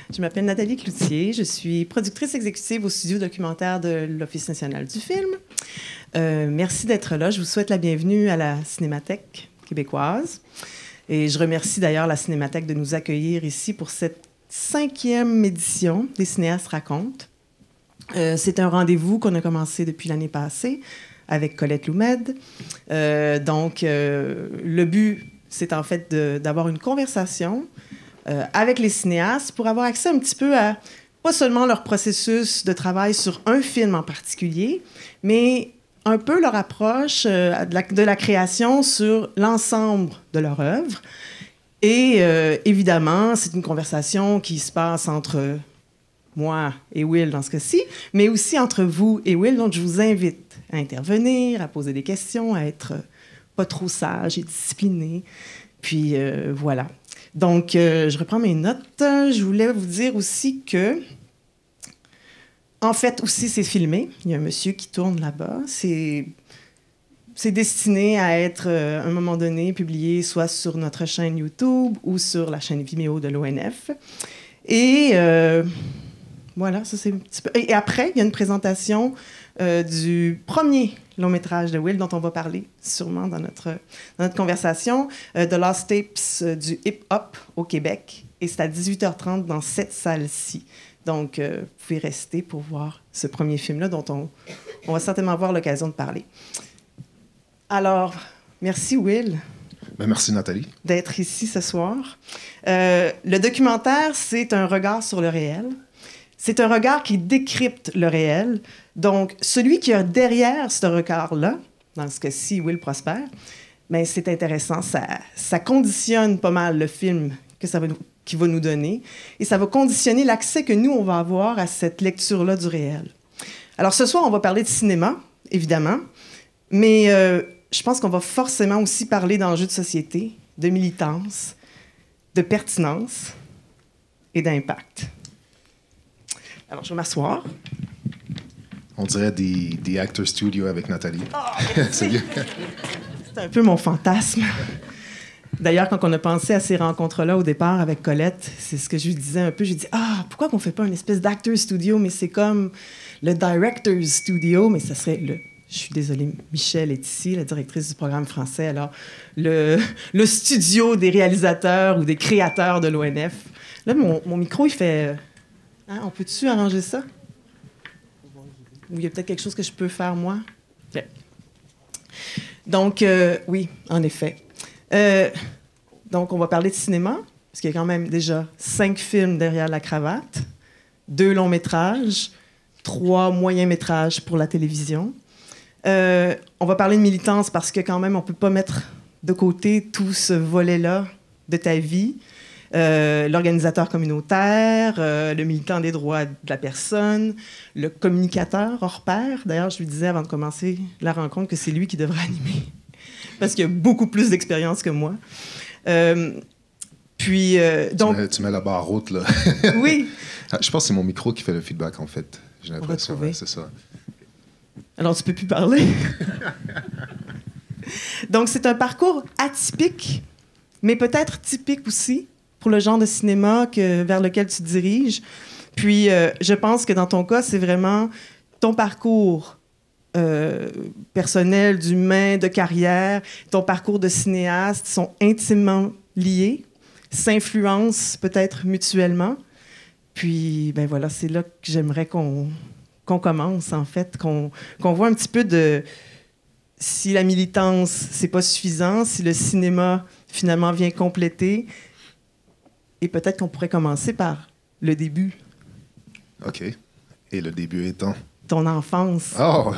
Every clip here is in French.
Je m'appelle Nathalie Cloutier. Je suis productrice exécutive au studio documentaire de l'Office national du film. Merci d'être là. Je vous souhaite la bienvenue à la Cinémathèque québécoise. Et je remercie d'ailleurs la Cinémathèque de nous accueillir ici pour cette 5e édition des Cinéastes racontent. C'est un rendez-vous qu'on a commencé depuis l'année passée avec Colette Loumed. Le but, c'est en fait d'avoir une conversation avec les cinéastes pour avoir accès un petit peu à pas seulement leur processus de travail sur un film en particulier, mais un peu leur approche de la création sur l'ensemble de leur œuvre. Et évidemment, c'est une conversation qui se passe entre moi et Will dans ce cas-ci, mais aussi entre vous et Will. Donc, je vous invite à intervenir, à poser des questions, à être pas trop sage et discipliné. Puis voilà. Donc, je reprends mes notes. Je voulais vous dire aussi que, en fait, aussi, c'est filmé. Il y a un monsieur qui tourne là-bas. C'est destiné à être, à un moment donné, publié soit sur notre chaîne YouTube ou sur la chaîne Vimeo de l'ONF. Et voilà, ça c'est un petit peu... Et après, il y a une présentation du premier long-métrage de Will, dont on va parler sûrement dans notre conversation, The Lost Tapes du hip-hop au Québec. Et c'est à 18h30 dans cette salle-ci. Donc, vous pouvez rester pour voir ce premier film-là, dont on va certainement avoir l'occasion de parler. Alors, merci Will. Merci Nathalie. D'être ici ce soir. Le documentaire, c'est un regard sur le réel. C'est un regard qui décrypte le réel. Donc, celui qui est derrière ce regard-là, dans ce cas-ci, Will Prosper, bien, c'est intéressant. Ça conditionne pas mal le film qu'il va nous donner. Et ça va conditionner l'accès que nous, on va avoir à cette lecture-là du réel. Alors, ce soir, on va parler de cinéma, évidemment. Mais je pense qu'on va forcément aussi parler d'enjeux de société, de militance, de pertinence et d'impact. Alors, je vais m'asseoir. On dirait des Actors Studio avec Nathalie. Oh, c'est bien. C'est un peu mon fantasme. D'ailleurs, quand on a pensé à ces rencontres-là au départ avec Colette, c'est ce que je lui disais un peu. J'ai dit, pourquoi qu'on fait pas une espèce d'Actors Studio, mais c'est comme le Directors Studio, mais ça serait le... Je suis désolée, Michel est ici, la directrice du programme français. Alors, le studio des réalisateurs ou des créateurs de l'ONF. Là, mon micro, il fait... on peut-tu arranger ça? Ou il y a peut-être quelque chose que je peux faire, moi? Okay. Donc, oui, en effet. Donc, on va parler de cinéma, parce qu'il y a quand même déjà 5 films derrière la cravate, 2 longs métrages, 3 moyens métrages pour la télévision. On va parler de militance parce que quand même, on ne peut pas mettre de côté tout ce volet-là de ta vie. L'organisateur communautaire, le militant des droits de la personne, le communicateur hors pair. D'ailleurs, je lui disais avant de commencer la rencontre que c'est lui qui devrait animer parce qu'il a beaucoup plus d'expérience que moi. Donc... Tu mets la barre haute, là. Oui. Je pense que c'est mon micro qui fait le feedback, en fait. J'ai l'impression. Ouais, c'est ça. Alors, tu peux plus parler. Donc, c'est un parcours atypique, mais peut-être typique aussi pour le genre de cinéma vers lequel tu te diriges. Puis, je pense que dans ton cas, c'est vraiment ton parcours personnel, d'humain, de carrière, ton parcours de cinéaste sont intimement liés, s'influencent peut-être mutuellement. Puis, ben voilà, c'est là que j'aimerais qu'on commence, en fait, qu'on voit un petit peu de si la militance, c'est pas suffisant, si le cinéma, finalement, vient compléter. Et peut-être qu'on pourrait commencer par le début. OK. Et le début étant? Ton enfance. Oh!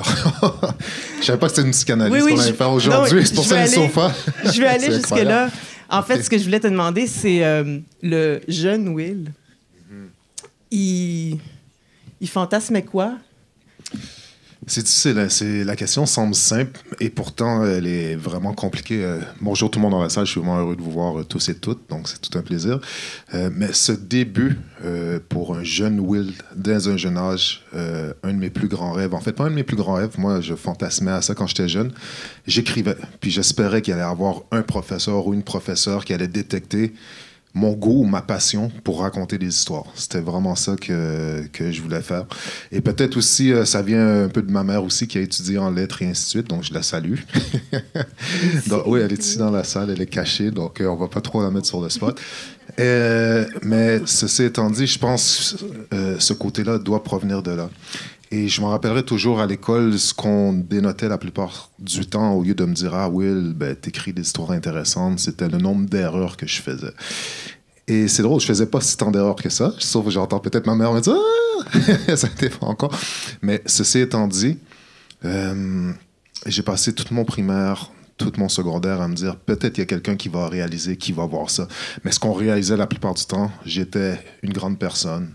Je savais pas que c'était une psychanalyse qu'on allait faire aujourd'hui. Non, c'est pour ça le sofa. Je vais aller jusque-là. En fait, ce que je voulais te demander, c'est le jeune Will. Il fantasmait quoi? C'est difficile. La question semble simple et pourtant, elle est vraiment compliquée. Bonjour tout le monde dans la salle. Je suis vraiment heureux de vous voir tous et toutes. Donc, c'est tout un plaisir. Mais ce début, pour un jeune Will, dès un jeune âge, un de mes plus grands rêves, en fait, pas un de mes plus grands rêves, moi, je fantasmais à ça quand j'étais jeune. J'écrivais. Puis j'espérais qu'il allait y avoir un professeur ou une professeure qui allait détecter mon goût, ma passion pour raconter des histoires. C'était vraiment ça que je voulais faire. Et peut-être aussi, ça vient un peu de ma mère aussi, qui a étudié en lettres et ainsi de suite, donc je la salue. Donc, oui, elle est ici dans la salle, elle est cachée, donc on va pas trop la mettre sur le spot. Mais ceci étant dit, je pense ce côté-là doit provenir de là. Et je m'en rappellerai toujours à l'école, ce qu'on dénotait la plupart du temps, au lieu de me dire « Ah, Will, ben, t'écris des histoires intéressantes », c'était le nombre d'erreurs que je faisais. Et c'est drôle, je faisais pas si tant d'erreurs que ça, sauf que j'entends peut-être ma mère me dire « Ah! » Ça n'était pas encore. Mais ceci étant dit, j'ai passé tout mon primaire, tout mon secondaire à me dire peut-être il y a quelqu'un qui va réaliser, qui va voir ça. Mais ce qu'on réalisait la plupart du temps, j'étais une grande personne,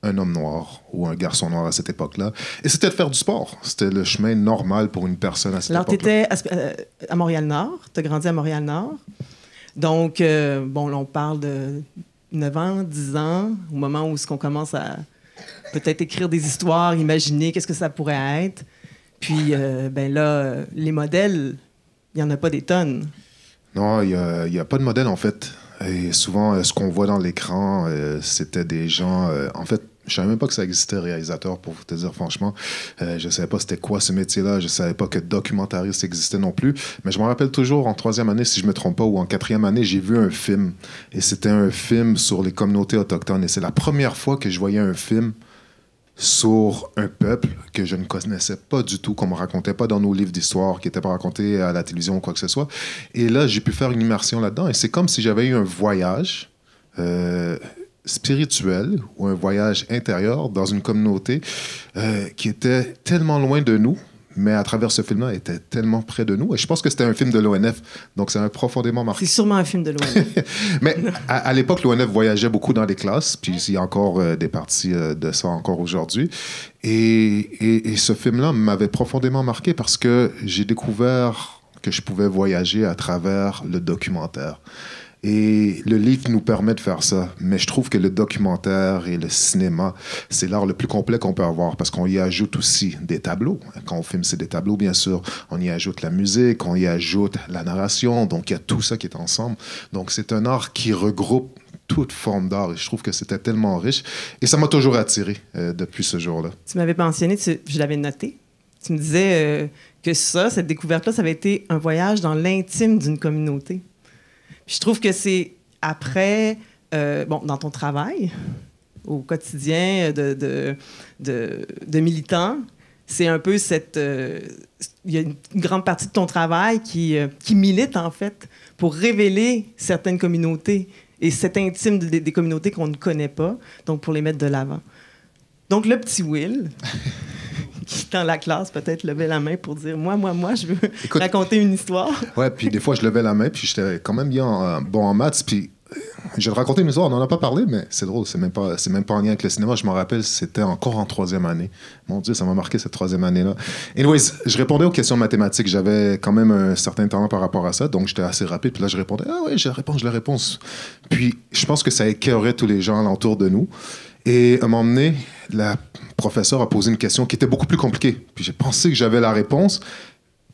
un homme noir ou un garçon noir à cette époque-là. Et c'était de faire du sport. C'était le chemin normal pour une personne à cette époque-là. Alors, tu étais à Montréal-Nord. Tu as grandi à Montréal-Nord. Donc, bon, là, on parle de 9 ans, 10 ans, au moment où on commence à peut-être écrire des histoires, imaginer qu'est-ce que ça pourrait être. Puis, ben là, les modèles, il n'y en a pas des tonnes. Non, il y a pas de modèle, en fait. Et souvent, ce qu'on voit dans l'écran, c'était des gens... en fait, je ne savais même pas que ça existait, réalisateur, pour te dire franchement. Je ne savais pas c'était quoi ce métier-là. Je ne savais pas que documentariste existait non plus. Mais je me rappelle toujours, en 3e année, si je ne me trompe pas, ou en 4e année, j'ai vu un film. Et c'était un film sur les communautés autochtones. Et c'est la première fois que je voyais un film sur un peuple que je ne connaissais pas du tout, qu'on ne me racontait pas dans nos livres d'histoire, qui n'était pas raconté à la télévision ou quoi que ce soit. Et là, j'ai pu faire une immersion là-dedans. Et c'est comme si j'avais eu un voyage spirituel ou un voyage intérieur dans une communauté qui était tellement loin de nous, mais à travers ce film-là, était tellement près de nous. Et je pense que c'était un film de l'ONF, donc ça m'a profondément marqué. C'est sûrement un film de l'ONF. Mais à l'époque, l'ONF voyageait beaucoup dans les classes, puis il y a encore des parties de ça encore aujourd'hui. Et ce film-là m'avait profondément marqué parce que j'ai découvert que je pouvais voyager à travers le documentaire. Et le livre nous permet de faire ça. Mais je trouve que le documentaire et le cinéma, c'est l'art le plus complet qu'on peut avoir parce qu'on y ajoute aussi des tableaux. Quand on filme, c'est des tableaux, bien sûr. On y ajoute la musique, on y ajoute la narration. Donc, il y a tout ça qui est ensemble. Donc, c'est un art qui regroupe toute forme d'art. Et je trouve que c'était tellement riche. Et ça m'a toujours attiré depuis ce jour-là. Tu m'avais mentionné, je l'avais noté. Tu me disais que cette découverte-là, ça avait été un voyage dans l'intime d'une communauté. Je trouve que c'est après, dans ton travail, au quotidien de militant, c'est un peu il y a une grande partie de ton travail qui milite, en fait, pour révéler certaines communautés et cet intime des communautés qu'on ne connaît pas, donc pour les mettre de l'avant. Donc, le petit Will... qui, dans la classe, peut-être levait la main pour dire « Moi, je veux raconter une histoire. » Ouais, puis des fois, je levais la main, puis j'étais quand même bien bon en maths, puis j'ai raconté une histoire, on n'en a pas parlé, mais c'est drôle, c'est même pas en lien avec le cinéma. Je me rappelle, c'était encore en 3e année. Mon Dieu, ça m'a marqué cette 3e année-là. Anyways, je répondais aux questions mathématiques. J'avais quand même un certain talent par rapport à ça, donc j'étais assez rapide. Puis là, je répondais « Ah oui, j'ai la réponse. » Puis je pense que ça écœurait tous les gens alentour de nous. Et à un moment donné, la professeure a posé une question qui était beaucoup plus compliquée. Puis j'ai pensé que j'avais la réponse,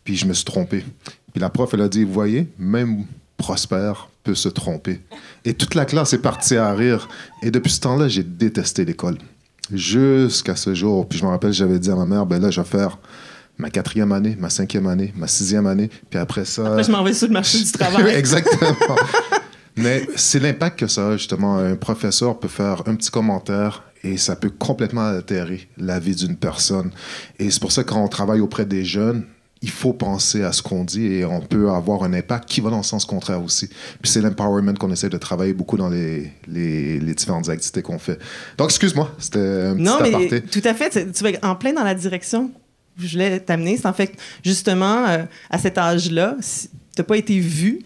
puis je me suis trompé. Puis la prof, elle a dit, vous voyez, même Prosper peut se tromper. Et toute la classe est partie à rire. Et depuis ce temps-là, j'ai détesté l'école. Jusqu'à ce jour. Puis je me rappelle, j'avais dit à ma mère, ben là, je vais faire ma 4e année, ma 5e année, ma 6e année. Puis après ça... Après, je m'en vais sur le marché du travail. Exactement. Mais c'est l'impact que ça a, justement. Un professeur peut faire un petit commentaire et ça peut complètement altérer la vie d'une personne. Et c'est pour ça que quand on travaille auprès des jeunes, il faut penser à ce qu'on dit et on peut avoir un impact qui va dans le sens contraire aussi. Puis c'est l'empowerment qu'on essaie de travailler beaucoup dans les différentes activités qu'on fait. Donc, excuse-moi, c'était un petit aparté. Non, mais tout à fait. Tu vas en plein dans la direction que je voulais t'amener. C'est en fait, justement, à cet âge-là, tu n'as pas été vu.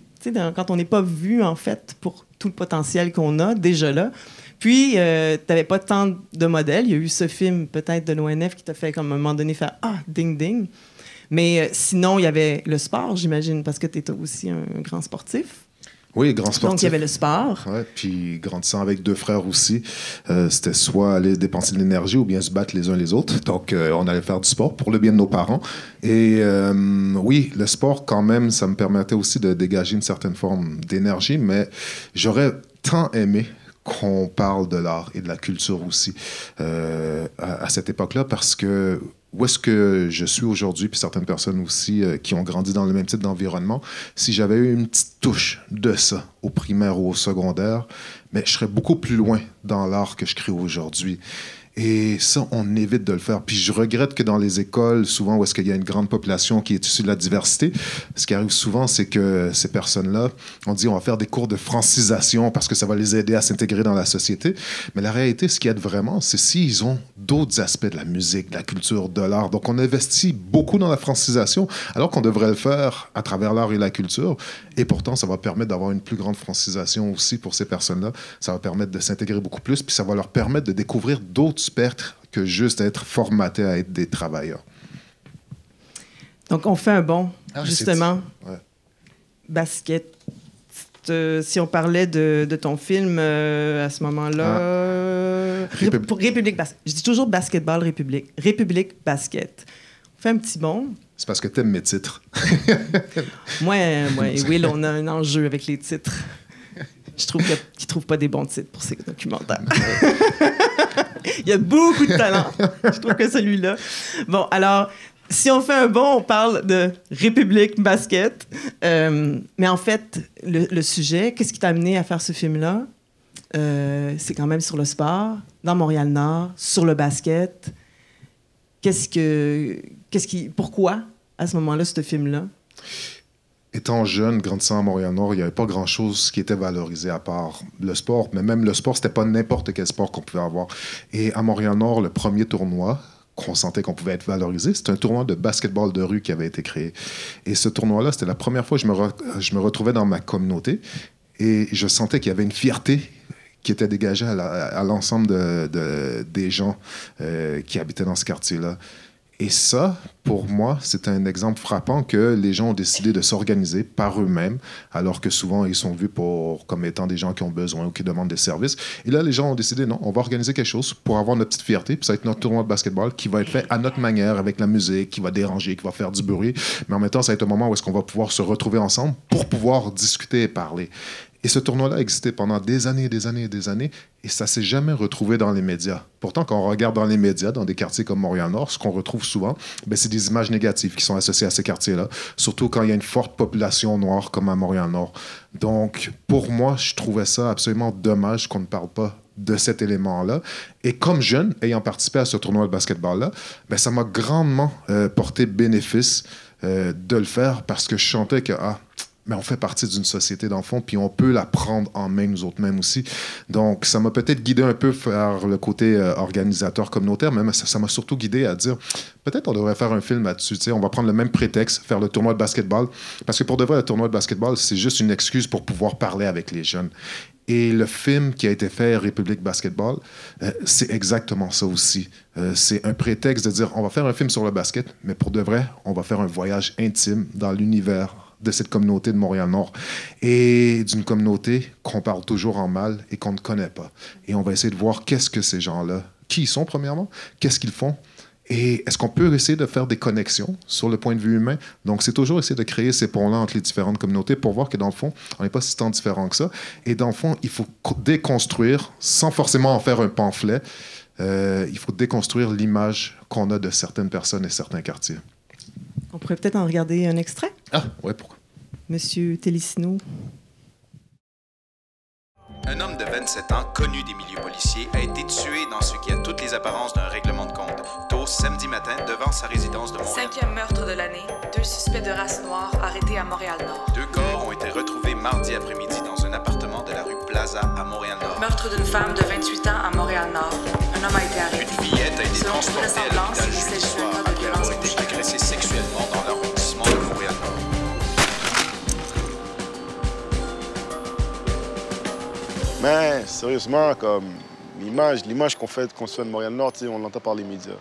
Quand on n'est pas vu, en fait, pour tout le potentiel qu'on a déjà là. Puis, tu n'avais pas tant de modèles. Il y a eu ce film, peut-être, de l'ONF qui t'a fait, comme à un moment donné, faire « Ah, ding, ding ». Mais sinon, il y avait le sport, j'imagine, parce que tu étais aussi un grand sportif. Oui, grand sportif. Donc, il y avait le sport. Ouais, puis grandissant avec 2 frères aussi, c'était soit aller dépenser de l'énergie ou bien se battre les uns les autres. Donc, on allait faire du sport pour le bien de nos parents. Et oui, le sport, quand même, ça me permettait aussi de dégager une certaine forme d'énergie, mais j'aurais tant aimé qu'on parle de l'art et de la culture aussi à cette époque-là, parce que où est-ce que je suis aujourd'hui, puis certaines personnes aussi qui ont grandi dans le même type d'environnement, si j'avais eu une petite touche de ça au primaire ou au secondaire, mais je serais beaucoup plus loin dans l'art que je crée aujourd'hui. Et ça, on évite de le faire. Puis je regrette que dans les écoles, souvent où est-ce qu'il y a une grande population qui est issue de la diversité, ce qui arrive souvent, c'est que ces personnes-là, on dit on va faire des cours de francisation parce que ça va les aider à s'intégrer dans la société. Mais la réalité, ce qui aide vraiment, c'est s'ils ont d'autres aspects de la musique, de la culture, de l'art. Donc on investit beaucoup dans la francisation, alors qu'on devrait le faire à travers l'art et la culture. Et pourtant, ça va permettre d'avoir une plus grande francisation aussi pour ces personnes-là. Ça va permettre de s'intégrer beaucoup plus, puis ça va leur permettre de découvrir d'autres spectres que juste être formatés à être des travailleurs. Donc, on fait un bond, justement. Ouais. Basket. Si on parlait de ton film à ce moment-là... République Basket. Je dis toujours Basketball République. République Basket. On fait un petit bond. C'est parce que t'aimes mes titres. Moi et Will, on a un enjeu avec les titres. Je trouve qu'ils ne trouvent pas des bons titres pour ces documentaires. Il y a beaucoup de talent. Je trouve que celui-là... Bon, alors, si on fait un bond, on parle de République Basket. Mais en fait, le sujet, qu'est-ce qui t'a amené à faire ce film-là? C'est quand même sur le sport, dans Montréal-Nord, sur le basket. Pourquoi, à ce moment-là, ce film-là? Étant jeune, grandissant à Montréal-Nord, il n'y avait pas grand-chose qui était valorisé à part le sport. Mais même le sport, c'était pas n'importe quel sport qu'on pouvait avoir. Et à Montréal-Nord, le premier tournoi qu'on sentait qu'on pouvait être valorisé, c'était un tournoi de basketball de rue qui avait été créé. Et ce tournoi-là, c'était la première fois que je me retrouvais dans ma communauté et je sentais qu'il y avait une fierté qui était dégagée à l'ensemble des gens qui habitaient dans ce quartier-là. Et ça, pour moi, c'est un exemple frappant que les gens ont décidé de s'organiser par eux-mêmes, alors que souvent, ils sont vus comme étant des gens qui ont besoin ou qui demandent des services. Et là, les gens ont décidé, non, on va organiser quelque chose pour avoir notre petite fierté, puis ça va être notre tournoi de basketball qui va être fait à notre manière, avec la musique, qui va déranger, qui va faire du bruit. Mais en même temps, ça va être un moment où est-ce qu'on va pouvoir se retrouver ensemble pour pouvoir discuter et parler. Et ce tournoi-là a existé pendant des années, et ça s'est jamais retrouvé dans les médias. Pourtant, quand on regarde dans les médias, dans des quartiers comme Montréal-Nord, ce qu'on retrouve souvent, c'est des images négatives qui sont associées à ces quartiers-là, surtout quand il y a une forte population noire comme à Montréal-Nord. Donc, pour moi, je trouvais ça absolument dommage qu'on ne parle pas de cet élément-là. Et comme jeune, ayant participé à ce tournoi de basketball-là, ça m'a grandement porté bénéfice de le faire parce que je sentais que... mais on fait partie d'une société d'enfants, puis on peut la prendre en main, nous autres mêmes aussi. Donc, ça m'a peut-être guidé un peu vers le côté organisateur communautaire, mais ça m'a surtout guidé à dire, peut-être on devrait faire un film là-dessus. On va prendre le même prétexte, faire le tournoi de basketball, parce que pour de vrai, le tournoi de basketball, c'est juste une excuse pour pouvoir parler avec les jeunes. Et le film qui a été fait, République Basketball, c'est exactement ça aussi. C'est un prétexte de dire, on va faire un film sur le basket, mais pour de vrai, on va faire un voyage intime dans l'univers de cette communauté de Montréal-Nord et d'une communauté qu'on parle toujours en mal et qu'on ne connaît pas. Et on va essayer de voir qu'est-ce que ces gens-là, qui ils sont premièrement, qu'est-ce qu'ils font et est-ce qu'on peut essayer de faire des connexions sur le point de vue humain. Donc, c'est toujours essayer de créer ces ponts-là entre les différentes communautés pour voir que dans le fond, on n'est pas si tant différents que ça. Et dans le fond, il faut déconstruire, sans forcément en faire un pamphlet, il faut déconstruire l'image qu'on a de certaines personnes et certains quartiers. On pourrait peut-être en regarder un extrait? Ah, ouais, pourquoi? Monsieur Télissino. Un homme de 27 ans, connu des milieux policiers, a été tué dans ce qui a toutes les apparences d'un règlement de compte, tôt samedi matin devant sa résidence de Montréal. 5e meurtre de l'année, 2 suspects de race noire arrêtés à Montréal-Nord. 2 corps ont été retrouvés mardi après-midi dans un appartement de la rue Plaza à Montréal-Nord. Meurtre d'une femme de 28 ans à Montréal-Nord. Un homme a été arrêté. Une fillette a été Selon toute transportée à vraisemblance, l'hôpital il jeudi s'agit soir d'un cas de après avoir violence été agressé sexuellement dans l'arrondissement de Montréal-Nord. Mais sérieusement, comme l'image qu'on se fait de Montréal-Nord, on l'entend par les médias.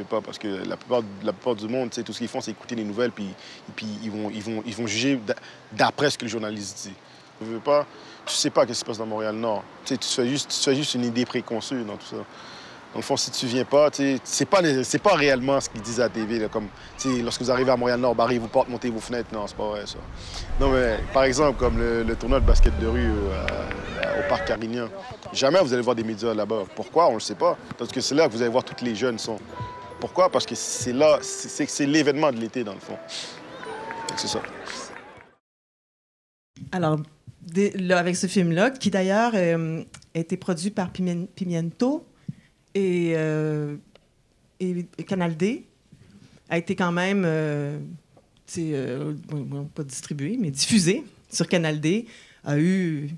Pas parce que la plupart du monde, tout ce qu'ils font, c'est écouter les nouvelles, puis ils vont juger d'après ce que le journaliste dit. Tu sais pas ce qui se passe dans Montréal-Nord. Tu fais juste une idée préconçue dans tout ça. Dans le fond, si tu viens pas, c'est pas réellement ce qu'ils disent à la TV. Là, comme lorsque vous arrivez à Montréal-Nord, barrez vos portes, montez vos fenêtres. Non, c'est pas vrai, ça. Non, mais par exemple, comme le tournoi de basket de rue au Parc Carignan, jamais vous allez voir des médias là-bas. Pourquoi? On le sait pas. Parce que c'est là que vous allez voir tous les jeunes sont. Pourquoi? Parce que c'est là, c'est l'événement de l'été, dans le fond. C'est ça. Alors, là, avec ce film-là, qui d'ailleurs a été produit par Pimiento et Canal D, a été quand même, pas distribué, mais diffusé sur Canal D, a eu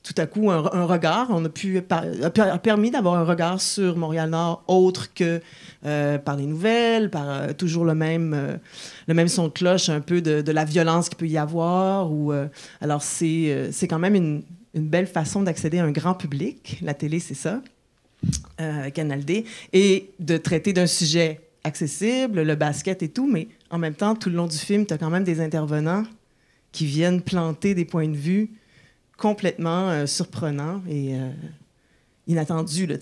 tout à coup un regard. On a permis d'avoir un regard sur Montréal-Nord autre que par les nouvelles, par toujours le même son de cloche, un peu de la violence qu'il peut y avoir. Alors, c'est quand même une belle façon d'accéder à un grand public. La télé, c'est ça, Canal D, et de traiter d'un sujet accessible, le basket et tout, mais en même temps, tout le long du film, tu as quand même des intervenants qui viennent planter des points de vue complètement surprenant et inattendu. Là.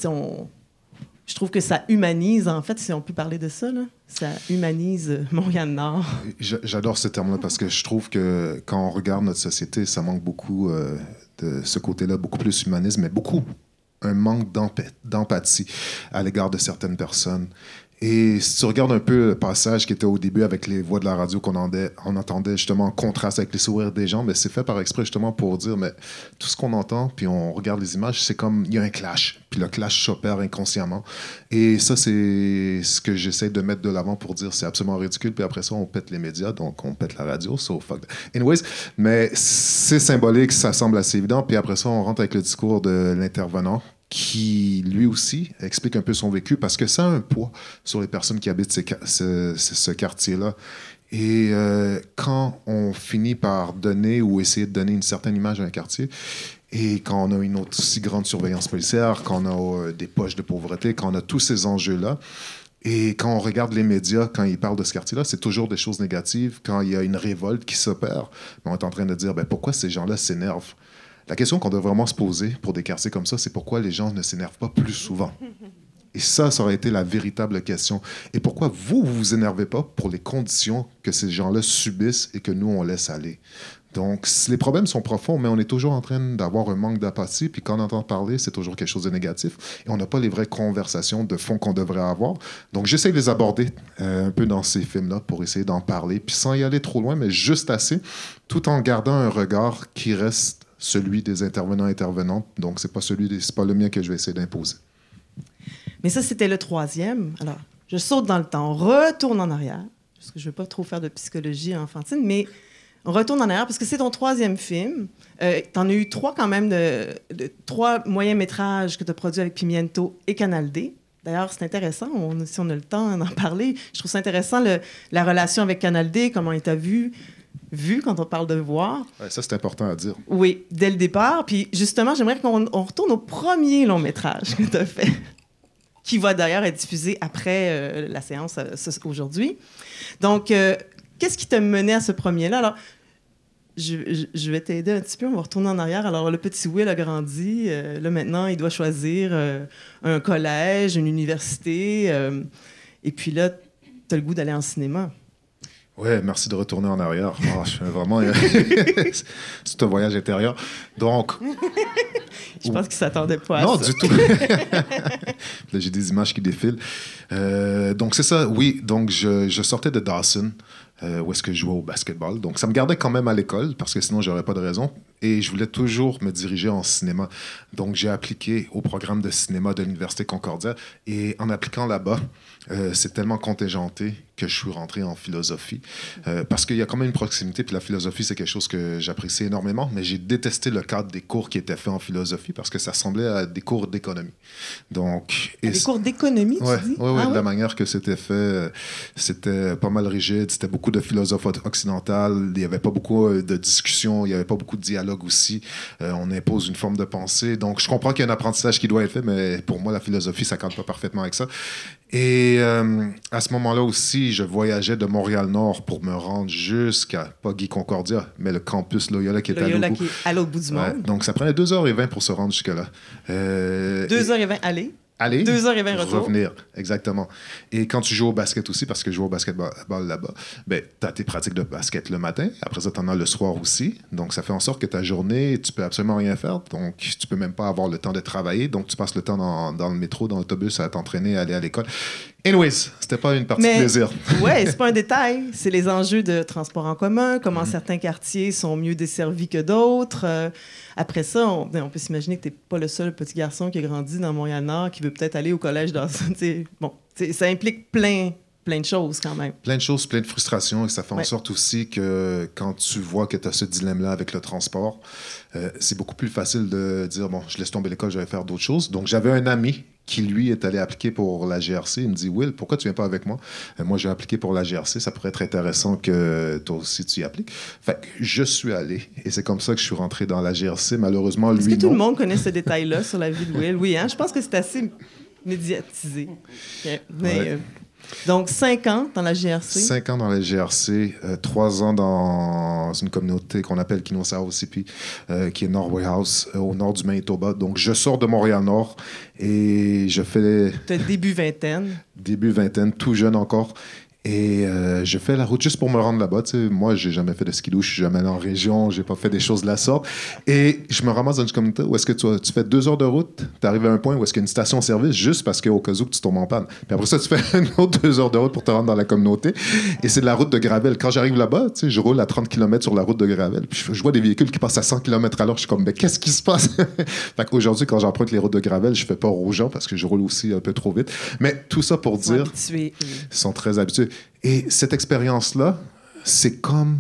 Je trouve que ça humanise, en fait, si on peut parler de ça, là, ça humanise Montréal-Nord. J'adore ce terme-là parce que je trouve que quand on regarde notre société, ça manque beaucoup de ce côté-là, beaucoup plus humanisme, mais beaucoup un manque d'empathie à l'égard de certaines personnes. Et si tu regardes un peu le passage qui était au début avec les voix de la radio qu'on entendait justement en contraste avec les sourires des gens, mais c'est fait par exprès justement pour dire, mais tout ce qu'on entend, puis on regarde les images, c'est comme, il y a un clash. Puis le clash s'opère inconsciemment. Et ça, c'est ce que j'essaie de mettre de l'avant pour dire, c'est absolument ridicule. Puis après ça, on pète les médias, donc on pète la radio, so fuck that. Anyways, mais c'est symbolique, ça semble assez évident. Puis après ça, on rentre avec le discours de l'intervenant, qui, lui aussi, explique un peu son vécu, parce que ça a un poids sur les personnes qui habitent ce quartier-là. Et quand on finit par donner ou essayer de donner une certaine image à un quartier, et quand on a une aussi grande surveillance policière, quand on a des poches de pauvreté, quand on a tous ces enjeux-là, et quand on regarde les médias, quand ils parlent de ce quartier-là, c'est toujours des choses négatives. Quand il y a une révolte qui s'opère, on est en train de dire, pourquoi ces gens-là s'énervent? La question qu'on doit vraiment se poser pour des quartiers comme ça, c'est pourquoi les gens ne s'énervent pas plus souvent. Et ça aurait été la véritable question. Et pourquoi vous énervez pas pour les conditions que ces gens-là subissent et que nous, on laisse aller? Donc, les problèmes sont profonds, mais on est toujours en train d'avoir un manque d'apathie. Puis quand on entend parler, c'est toujours quelque chose de négatif. Et on n'a pas les vraies conversations de fond qu'on devrait avoir. Donc, j'essaie de les aborder un peu dans ces films-là pour essayer d'en parler. Puis sans y aller trop loin, mais juste assez, tout en gardant un regard qui reste celui des intervenants-intervenantes. Donc, c'est pas le mien que je vais essayer d'imposer. Mais ça, c'était le 3e. Alors, je saute dans le temps. On retourne en arrière. Parce que je ne veux pas trop faire de psychologie enfantine, mais on retourne en arrière parce que c'est ton 3e film. Tu en as eu 3 quand même, 3 moyens-métrages que tu as produits avec Pimiento et Canal D. D'ailleurs, c'est intéressant, si on a le temps d'en parler. Je trouve ça intéressant, la relation avec Canal D, comment il t'a vu quand on parle de voir. Ouais, ça, c'est important à dire. Oui, dès le départ. Puis justement, j'aimerais qu'on retourne au premier long-métrage que tu as fait, qui va d'ailleurs être diffusé après la séance aujourd'hui. Donc, qu'est-ce qui t'a mené à ce premier-là? Alors, je vais t'aider un petit peu, on va retourner en arrière. Alors, le petit Will a grandi. Là, maintenant, il doit choisir un collège, une université. Et puis là, tu as le goût d'aller en cinéma. Oui, merci de retourner en arrière. Oh, je suis vraiment... c'est un voyage intérieur. Donc... Je pense qu'il ne s'attendait pas à ça. Non, ça. du tout. Là, j'ai des images qui défilent. Donc, c'est ça, oui. Donc, je sortais de Dawson, où est-ce que je jouais au basketball. Donc, ça me gardait quand même à l'école, parce que sinon, je n'aurais pas de raison. Et je voulais toujours me diriger en cinéma. Donc, j'ai appliqué au programme de cinéma de l'Université Concordia. Et en appliquant là-bas, c'est tellement contingenté que je suis rentré en philosophie. Parce qu'il y a quand même une proximité. Puis la philosophie, c'est quelque chose que j'apprécie énormément. Mais j'ai détesté le cadre des cours qui étaient faits en philosophie parce que ça ressemblait à des cours d'économie. Donc, des cours d'économie, tu dis? Oui, la manière que c'était fait, c'était pas mal rigide. C'était beaucoup de philosophes occidentales. Il n'y avait pas beaucoup de discussions. Il n'y avait pas beaucoup de dialogue aussi. On impose une forme de pensée. Donc, je comprends qu'il y a un apprentissage qui doit être fait, mais pour moi, la philosophie, ça ne cadre pas parfaitement avec ça. Et à ce moment-là aussi, je voyageais de Montréal-Nord pour me rendre jusqu'à, pas Guy Concordia, mais le campus Loyola qui est à l'autre bout du monde. Donc, ça prenait 2h20 pour se rendre jusque-là. 2h20 aller? aller, 2h20 retour. revenir. Exactement. Et quand tu joues au basket aussi, parce que je joue au basketball là-bas, ben, tu as tes pratiques de basket le matin. Après ça, tu en as le soir aussi. Donc, ça fait en sorte que ta journée, tu peux absolument rien faire. Donc, tu peux même pas avoir le temps de travailler. Donc, tu passes le temps dans le métro, dans l'autobus, à t'entraîner, à aller à l'école. Anyways, c'était pas une partie de plaisir. Ouais, c'est pas un détail. C'est les enjeux de transport en commun, comment certains quartiers sont mieux desservis que d'autres. Après ça, on peut s'imaginer que t'es pas le seul petit garçon qui a grandi dans Montréal-Nord qui veut peut-être aller au collège dans ça. Bon, ça implique plein de choses quand même. Plein de choses, plein de frustrations. Et ça fait en sorte aussi que quand tu vois que tu as ce dilemme-là avec le transport, c'est beaucoup plus facile de dire, bon, je laisse tomber l'école, je vais faire d'autres choses. Donc, j'avais un ami qui, lui, est allé appliquer pour la GRC. Il me dit, Will, pourquoi tu viens pas avec moi? Moi, j'ai appliqué pour la GRC. Ça pourrait être intéressant que toi aussi, tu y appliques. Fait que je suis allé. Et c'est comme ça que je suis rentré dans la GRC. Malheureusement, lui, Est-ce que tout le monde connaît ce détail-là sur la vie de Will? Oui, hein? Je pense que c'est assez médiatisé. Okay. Mais, donc, 5 ans dans la GRC? 5 ans dans la GRC, 3 ans dans une communauté qu'on appelle Kino-Sao-Sipi, qui est Norway House, au nord du Manitoba. Donc, je sors de Montréal-Nord et je fais... T'as début vingtaine. Début vingtaine, tout jeune encore. Et je fais la route juste pour me rendre là-bas. Tu sais, moi, j'ai jamais fait de skidoo, je suis jamais allé en région, j'ai pas fait des choses de la sorte. Et je me ramasse dans une communauté où est-ce que tu fais 2 heures de route, tu arrives à un point où est-ce qu'il y a une station-service juste parce qu'au cas où que tu tombes en panne. Puis après ça, tu fais une autre 2 heures de route pour te rendre dans la communauté. Et c'est de la route de gravel. Quand j'arrive là-bas, tu sais, je roule à 30 km sur la route de gravel. Puis je vois des véhicules qui passent à 100 km à l'heure. Je suis comme, mais qu'est-ce qui se passe? Fait qu'aujourd'hui, quand j'emprunte les routes de gravel, je fais pas aux gens parce que je roule aussi un peu trop vite. Mais tout ça pour dire... Ils sont très habitués. Et cette expérience-là, c'est comme...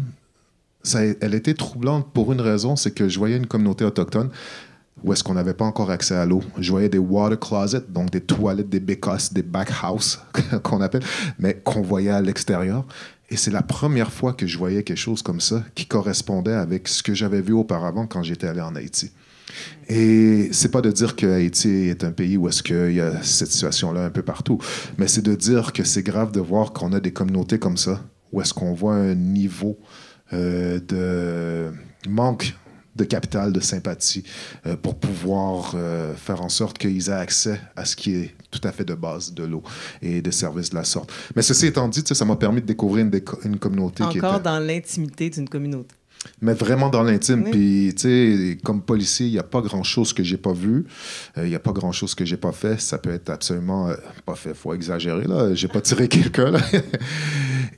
elle était troublante pour une raison, c'est que je voyais une communauté autochtone où est-ce qu'on n'avait pas encore accès à l'eau. Je voyais des water closets, donc des toilettes, des bécosses, des backhouses, qu'on appelle, mais qu'on voyait à l'extérieur. Et c'est la première fois que je voyais quelque chose comme ça qui correspondait avec ce que j'avais vu auparavant quand j'étais allé en Haïti. Et c'est pas de dire que Haïti est un pays où est-ce qu'il y a cette situation-là un peu partout, mais c'est de dire que c'est grave de voir qu'on a des communautés comme ça, où est-ce qu'on voit un niveau de manque de capital, de sympathie, pour pouvoir faire en sorte qu'ils aient accès à ce qui est tout à fait de base, de l'eau et de services de la sorte. Mais ceci étant dit, ça m'a permis de découvrir une communauté qui était... Encore dans l'intimité d'une communauté. Mais vraiment dans l'intime. Oui. Puis, tu sais, comme policier, il n'y a pas grand-chose que j'ai pas vu. Il n'y a pas grand-chose que j'ai pas fait. Ça peut être absolument pas fait. Faut exagérer, là. J'ai pas tiré quelqu'un, là.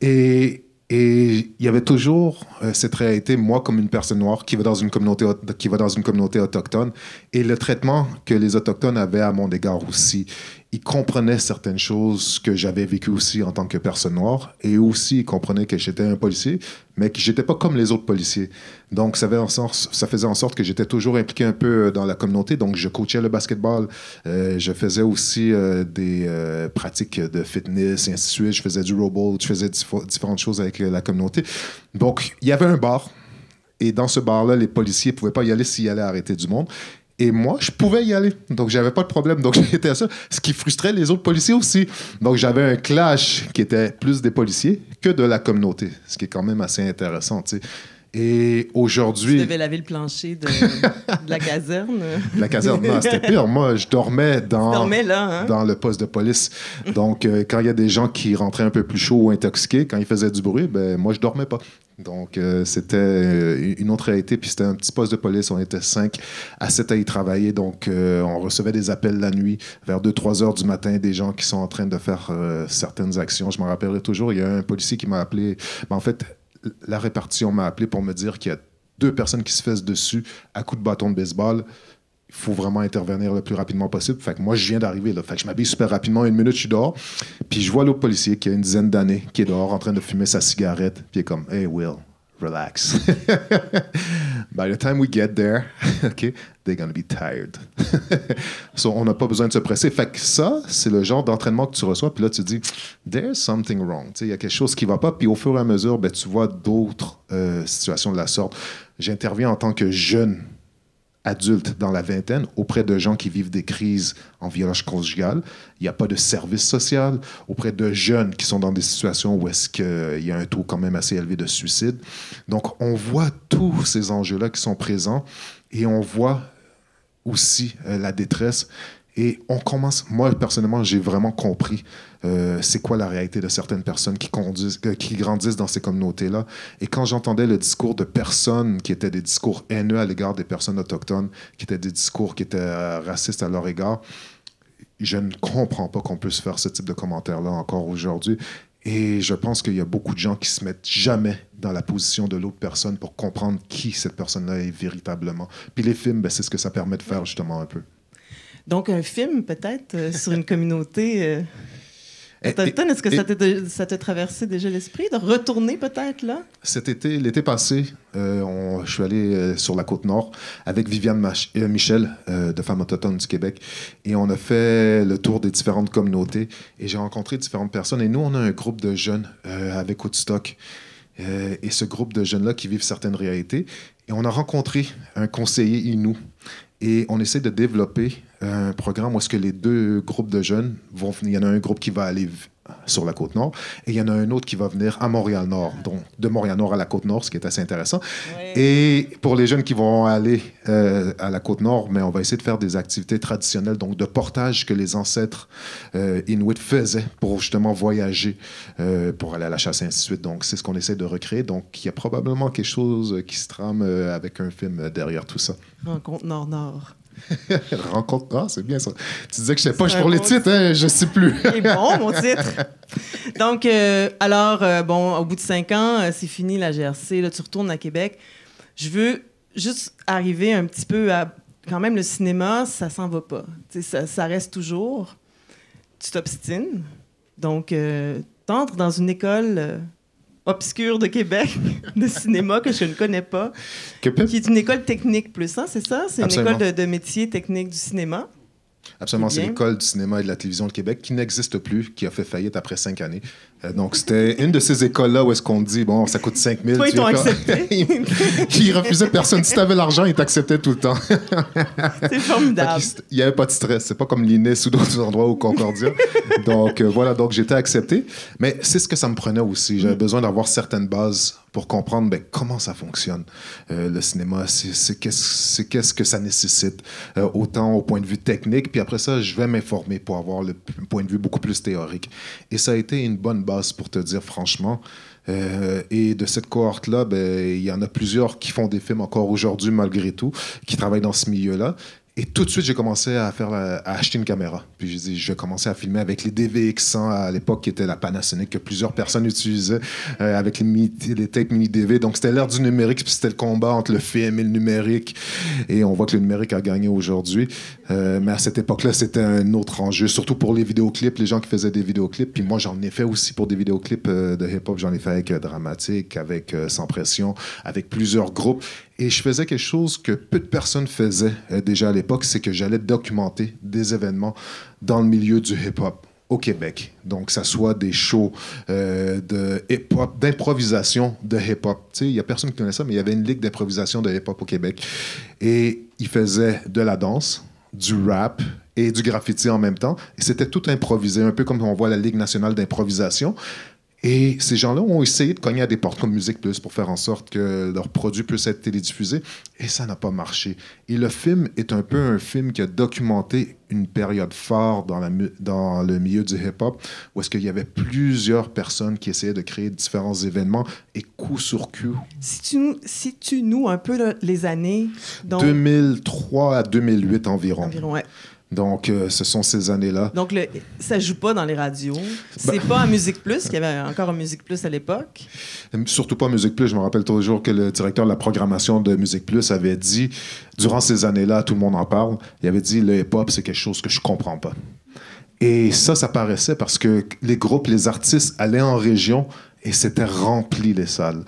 Et il y avait toujours cette réalité, moi, comme une personne noire qui va dans une communauté autochtone, et le traitement que les Autochtones avaient à mon égard aussi. Ils comprenaient certaines choses que j'avais vécues aussi en tant que personne noire, et aussi ils comprenaient que j'étais un policier, mais que j'étais pas comme les autres policiers. Donc, ça faisait en sorte que j'étais toujours impliqué un peu dans la communauté. Donc, je coachais le basketball, je faisais aussi des pratiques de fitness, et ainsi de suite. Je faisais du rowball, je faisais différentes choses avec la communauté. Donc, il y avait un bar, et dans ce bar-là, les policiers pouvaient pas y aller s'ils allaient arrêter du monde. Et moi, je pouvais y aller. Donc, j'avais pas de problème. Donc, j'étais à ça. Ce qui frustrait les autres policiers aussi. Donc, j'avais un clash qui était plus des policiers que de la communauté. Ce qui est quand même assez intéressant, tu sais. Et aujourd'hui... Tu devais laver le plancher de la caserne. La caserne, non, c'était pire. Moi, je dormais là, hein? dans le poste de police. Donc, quand il y a des gens qui rentraient un peu plus chauds ou intoxiqués, quand ils faisaient du bruit, ben moi, je dormais pas. Donc, c'était une autre réalité. Puis, c'était un petit poste de police. On était 5 à 7 à y travailler. Donc, on recevait des appels la nuit, vers 2-3 heures du matin, des gens qui sont en train de faire certaines actions. Je me rappellerai toujours, il y a un policier qui m'a appelé. Ben, en fait, la répartition m'a appelé pour me dire qu'il y a 2 personnes qui se fessent dessus à coups de bâton de baseball. Il faut vraiment intervenir le plus rapidement possible. Fait que moi, je viens d'arriver, là. Fait que je m'habille super rapidement. 1 minute, je suis dehors. Puis je vois l'autre policier qui a une dizaine d'années, qui est dehors en train de fumer sa cigarette. Puis il est comme, hey, Will, relax. By the time we get there, okay, they're gonna be tired. So, on n'a pas besoin de se presser. Fait que ça, c'est le genre d'entraînement que tu reçois. Puis là, tu dis, there's something wrong. Il y a quelque chose qui va pas. Puis au fur et à mesure, ben, tu vois d'autres situations de la sorte. J'interviens en tant que jeune adulte dans la vingtaine auprès de gens qui vivent des crises en violence conjugale. Il n'y a pas de service social auprès de jeunes qui sont dans des situations où est-ce qu'il y a un taux quand même assez élevé de suicide. Donc, on voit tous ces enjeux-là qui sont présents et on voit aussi la détresse. Et on commence, moi personnellement, j'ai vraiment compris c'est quoi la réalité de certaines personnes qui grandissent dans ces communautés-là. Et quand j'entendais le discours de personnes qui étaient des discours haineux à l'égard des personnes autochtones, qui étaient des discours qui étaient racistes à leur égard, je ne comprends pas qu'on puisse faire ce type de commentaires-là encore aujourd'hui. Et je pense qu'il y a beaucoup de gens qui se mettent jamais dans la position de l'autre personne pour comprendre qui cette personne-là est véritablement. Puis les films, ben, c'est ce que ça permet de faire justement un peu. Donc un film peut-être sur une communauté autochtone, est-ce que ça t'a traversé déjà l'esprit de retourner peut-être là? Cet été, l'été passé, je suis allé sur la Côte-Nord avec Viviane Michel de Femmes autochtones du Québec et on a fait le tour des différentes communautés et j'ai rencontré différentes personnes et nous, on a un groupe de jeunes avec Woodstock et ce groupe de jeunes-là qui vivent certaines réalités et on a rencontré un conseiller Innu et on essaie de développer un programme où est-ce que les deux groupes de jeunes vont venir. Il y en a un groupe qui va aller sur la Côte-Nord et il y en a un autre qui va venir à Montréal-Nord, donc de Montréal-Nord à la Côte-Nord, ce qui est assez intéressant. Ouais. Et pour les jeunes qui vont aller à la Côte-Nord, mais on va essayer de faire des activités traditionnelles, donc de portage que les ancêtres Inuits faisaient pour justement voyager, pour aller à la chasse et ainsi de suite. Donc c'est ce qu'on essaie de recréer. Donc il y a probablement quelque chose qui se trame avec un film derrière tout ça. Rencontre Nord-Nord. Rencontre, ah, c'est bien ça. Tu disais que je sais pas, je pour les titres, hein, je sais plus. C'est bon, mon titre. Donc, bon, au bout de 5 ans, c'est fini la GRC, là, tu retournes à Québec. Je veux juste arriver un petit peu à... Quand même, le cinéma, ça s'en va pas. Ça reste toujours. Tu t'obstines. Donc, t'entres dans une école... obscure de Québec, de cinéma que je ne connais pas, qui est une école technique plus, hein, c'est ça? C'est Absolument. Une école de métier technique du cinéma. Absolument, c'est l'École du cinéma et de la télévision de Québec qui n'existe plus, qui a fait faillite après 5 années. Donc, c'était une de ces écoles-là où est-ce qu'on dit, bon, ça coûte 5 000. Toi, ils t'ont accepté. Ils refusaient personne. Si tu avais l'argent, ils t'acceptaient tout le temps. C'est formidable. Il n'y avait pas de stress. C'est pas comme l'INES ou d'autres endroits au Concordia. Donc, voilà, donc j'étais accepté. Mais c'est ce que ça me prenait aussi. J'avais besoin d'avoir certaines bases pour comprendre comment ça fonctionne. Le cinéma, c'est qu'est-ce que ça nécessite, autant au point de vue technique, puis après ça, je vais m'informer pour avoir le point de vue beaucoup plus théorique. Et ça a été une bonne base pour te dire franchement. Et de cette cohorte-là, il y en a plusieurs qui font des films encore aujourd'hui, malgré tout, qui travaillent dans ce milieu-là. Et tout de suite, j'ai commencé à acheter une caméra. Puis j'ai dit, je vais commencer à filmer avec les DVX-100 à l'époque, qui était la Panasonic, que plusieurs personnes utilisaient, avec les tapes mini-DV. Donc, c'était l'ère du numérique, puis c'était le combat entre le film et le numérique. Et on voit que le numérique a gagné aujourd'hui. Mais à cette époque-là, c'était un autre enjeu, surtout pour les vidéoclips, les gens qui faisaient des vidéoclips. Puis moi, j'en ai fait aussi pour des vidéoclips de hip-hop. J'en ai fait avec Dramatique, avec Sans Pression, avec plusieurs groupes. Et je faisais quelque chose que peu de personnes faisaient déjà à l'époque, c'est que j'allais documenter des événements dans le milieu du hip-hop au Québec. Donc, que ça soit des shows de hip-hop, d'improvisation de hip-hop. Tu sais, il n'y a personne qui connaît ça, mais il y avait une ligue d'improvisation de hip-hop au Québec. Et ils faisaient de la danse, du rap et du graffiti en même temps. Et c'était tout improvisé, un peu comme on voit la Ligue nationale d'improvisation. Et ces gens-là ont essayé de cogner à des portes comme Musique Plus pour faire en sorte que leurs produits puissent être télédiffusés. Et ça n'a pas marché. Et le film est un peu un film qui a documenté une période forte dans le milieu du hip-hop, où est-ce qu'il y avait plusieurs personnes qui essayaient de créer différents événements et coup sur coup. Situe-nous un peu les années. Donc... 2003 à 2008 environ. Environ, ouais. Donc, ce sont ces années-là. Donc, ça joue pas dans les radios. C'est pas à Musique Plus, qu'il y avait encore un Musique Plus à l'époque. Surtout pas Musique Plus. Je me rappelle toujours que le directeur de la programmation de Musique Plus avait dit, durant ces années-là, tout le monde en parle, il avait dit, le hip-hop, c'est quelque chose que je comprends pas. Et ça paraissait parce que les groupes, les artistes allaient en région et c'était rempli les salles.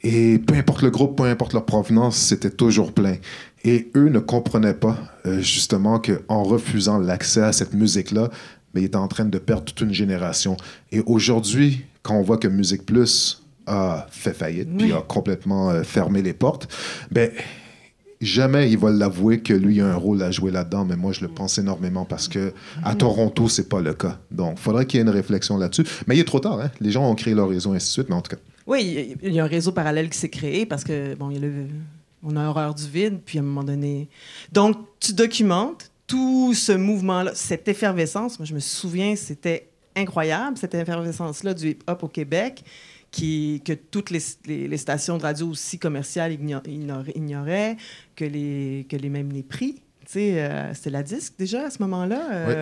Et peu importe le groupe, peu importe leur provenance, c'était toujours plein. Et eux ne comprenaient pas, justement, qu'en refusant l'accès à cette musique-là, ils étaient en train de perdre toute une génération. Et aujourd'hui, quand on voit que Musique Plus a fait faillite, puis a complètement fermé les portes, jamais il va l'avouer que lui a un rôle à jouer là-dedans, mais moi, je le pense énormément parce que à Toronto, c'est pas le cas. Donc, il faudrait qu'il y ait une réflexion là-dessus. Mais il est trop tard, hein? Les gens ont créé leur réseau, et ainsi de suite, mais en tout cas... Oui, il y a un réseau parallèle qui s'est créé parce que, bon, on a horreur du vide, puis à un moment donné... Donc, tu documentes, tout ce mouvement-là, cette effervescence, moi, je me souviens, c'était incroyable, cette effervescence-là du hip-hop au Québec, que toutes les stations de radio aussi commerciales ignoraient, que même les prix. C'était la disque, déjà, à ce moment-là. Oui.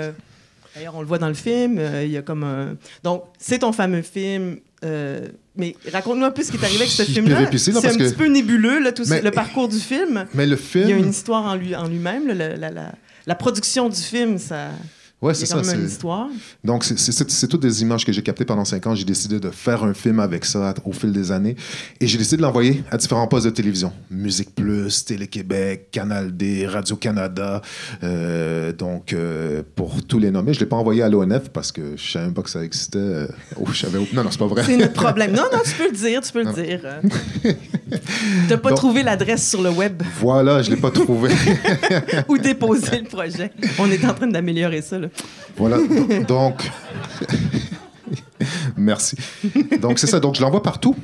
D'ailleurs, on le voit dans le film. Il y a comme un... Donc, c'est ton fameux film... mais raconte-nous un peu ce qui est arrivé avec ce film-là. C'est un petit peu nébuleux, là, le parcours du film. Mais le film... Il y a une histoire en lui-même. La production du film, ça... Ouais, c'est ça. C'est une histoire. Donc, c'est toutes des images que j'ai captées pendant 5 ans. J'ai décidé de faire un film avec ça au fil des années. Et j'ai décidé de l'envoyer à différents postes de télévision. Musique Plus, Télé-Québec, Canal D, Radio-Canada. Pour tous les nommer. Je ne l'ai pas envoyé à l'ONF parce que je ne savais même pas que ça existait. Non, c'est pas vrai. C'est notre problème. Non, tu peux le dire. Tu n'as pas trouvé l'adresse sur le web. Voilà, je ne l'ai pas trouvé. Où déposer le projet. On est en train d'améliorer ça, là. Voilà, donc... Merci. Donc, c'est ça. Donc, je l'envoie partout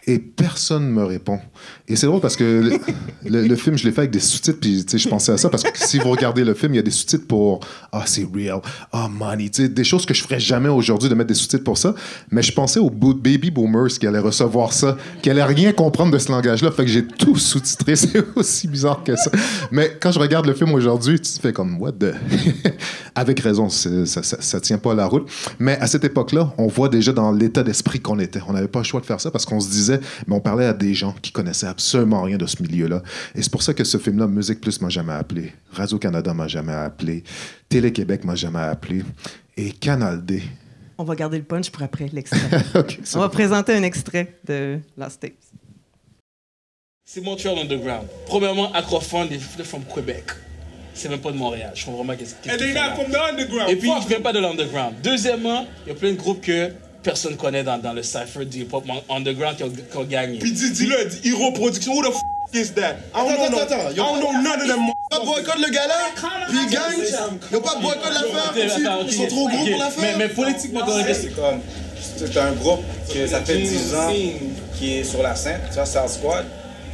et personne ne me répond. Et c'est drôle parce que le film, je l'ai fait avec des sous-titres, puis je pensais à ça parce que si vous regardez le film, il y a des sous-titres pour « Ah, c'est real »,« Ah, money », des choses que je ferais jamais aujourd'hui de mettre des sous-titres pour ça. Mais je pensais aux baby boomers qui allaient recevoir ça, qui allaient rien comprendre de ce langage-là. Fait que j'ai tout sous-titré. C'est aussi bizarre que ça. Mais quand je regarde le film aujourd'hui, tu te fais comme « What the... » Avec raison, ça tient pas à la route. Mais à cette époque-là, on voit déjà dans l'état d'esprit qu'on était. On n'avait pas le choix de faire ça parce qu'on se disait, mais on parlait à des gens qui connaissaient absolument rien de ce milieu-là. Et c'est pour ça que ce film-là, Musique Plus m'a jamais appelé, Radio-Canada m'a jamais appelé, Télé-Québec m'a jamais appelé, et Canal D. On va garder le punch pour après, l'extrait. Okay, on va présenter un extrait de Last Tapes. C'est Montreal Underground. Premièrement, Acrophone est from Québec. C'est même pas de Montréal. Je comprends vraiment qu'est-ce qu'il fait là. Et puis, je viens pas de l'underground. Deuxièmement, il y a plein de groupes que personne connaît dans le cypher du hip-hop underground qui ont gagné. Puis dis-le, Hero Production, who the f*** is that? Attends. I don't know none of them. Pas boycott le gars-là, puis il gagne. Ils n'ont pas boycott l'affaire, ils sont trop gros pour l'affaire. Mais politiquement correct, c'est comme... C'est un groupe que ça fait 10 ans qui est sur la scène, tu vois, South Squad.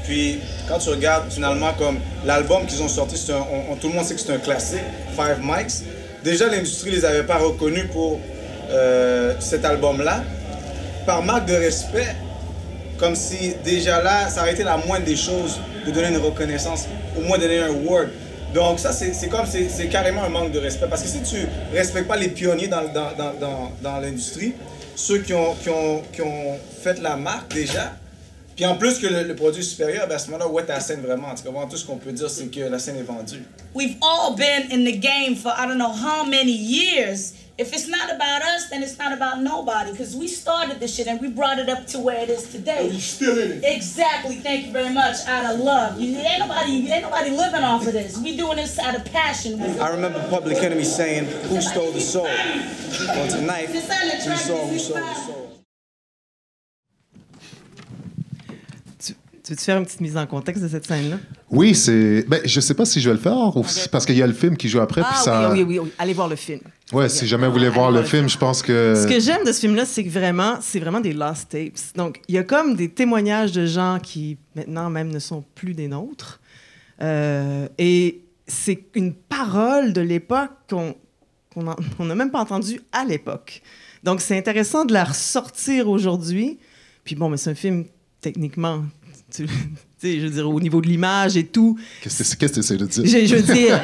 Puis, quand tu regardes, finalement, comme l'album qu'ils ont sorti, tout le monde sait que c'est un classique, Five Mics. Déjà, l'industrie ne les avait pas reconnus pour cet album-là. Par marque de respect, comme si déjà là, ça aurait été la moindre des choses de donner une reconnaissance, au moins donner un award. Donc ça, c'est carrément un manque de respect. Parce que si tu ne respectes pas les pionniers dans l'industrie, ceux qui ont fait la marque déjà, puis en plus que le produit supérieur, ben à ce moment-là, ouais, t'as la scène vraiment. Tu comprends? Tout ce qu'on peut dire, c'est que la scène est vendue. We've all been in the game for I don't know how many years. If it's not about us, then it's not about nobody. Because we started this shit and we brought it up to where it is today. And we still in it. Exactly. Thank you very much. Out of love. Ain't nobody living off of this. We doing this out of passion. I remember Public Enemy saying, "Who stole the soul?" Well, tonight, we saw who stole the soul. Tu veux-tu faire une petite mise en contexte de cette scène-là? Oui, c'est... Ben, je sais pas si je vais le faire, ou parce qu'il y a le film qui joue après. Ah, puis ça... oui. Allez voir le film. Ouais, si jamais vous voulez voir le film, je pense que... Ce que j'aime de ce film-là, c'est que c'est vraiment des lost tapes. Donc, il y a comme des témoignages de gens qui, maintenant, même ne sont plus des nôtres. Et c'est une parole de l'époque qu'on n'a même pas entendue à l'époque. Donc, c'est intéressant de la ressortir aujourd'hui. Puis bon, mais c'est un film, techniquement... Tu sais, je veux dire, au niveau de l'image et tout. Qu'est-ce que tu essaies de dire? Je veux dire...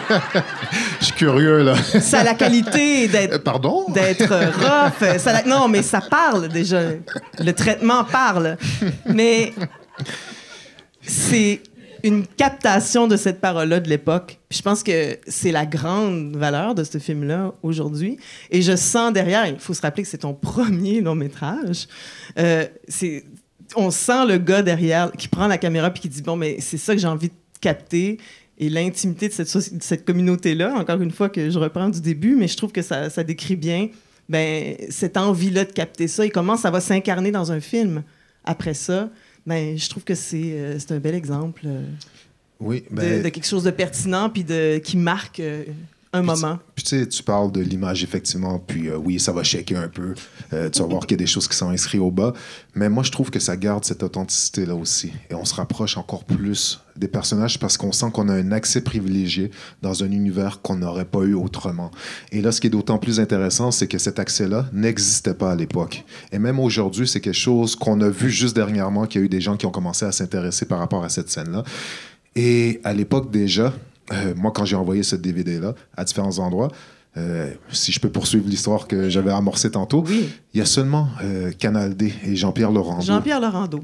Je suis curieux, là. Ça a la qualité d'être... Pardon? D'être rough. Non, mais ça parle, déjà. Le traitement parle. Mais c'est une captation de cette parole-là de l'époque. Puis je pense que c'est la grande valeur de ce film-là aujourd'hui. Et je sens derrière... Il faut se rappeler que c'est ton premier long-métrage. On sent le gars derrière qui prend la caméra puis qui dit « Bon, mais c'est ça que j'ai envie de capter. » Et l'intimité de cette communauté-là, encore une fois que je reprends du début, mais je trouve que ça décrit bien cette envie-là de capter ça. Et comment ça va s'incarner dans un film après ça. Je trouve que c'est un bel exemple oui, de quelque chose de pertinent puis qui marque un moment. Puis tu sais, tu parles de l'image, effectivement, puis oui, ça va shaker un peu. Tu vas voir qu'il y a des choses qui sont inscrites au bas. Mais moi, je trouve que ça garde cette authenticité-là aussi. Et on se rapproche encore plus des personnages parce qu'on sent qu'on a un accès privilégié dans un univers qu'on n'aurait pas eu autrement. Et là, ce qui est d'autant plus intéressant, c'est que cet accès-là n'existait pas à l'époque. Et même aujourd'hui, c'est quelque chose qu'on a vu juste dernièrement, qu'il y a eu des gens qui ont commencé à s'intéresser par rapport à cette scène-là. Et à l'époque déjà, moi, quand j'ai envoyé ce DVD-là à différents endroits, si je peux poursuivre l'histoire que j'avais amorcée tantôt, il y a seulement Canal D et Jean-Pierre Laurando. Jean-Pierre Laurando.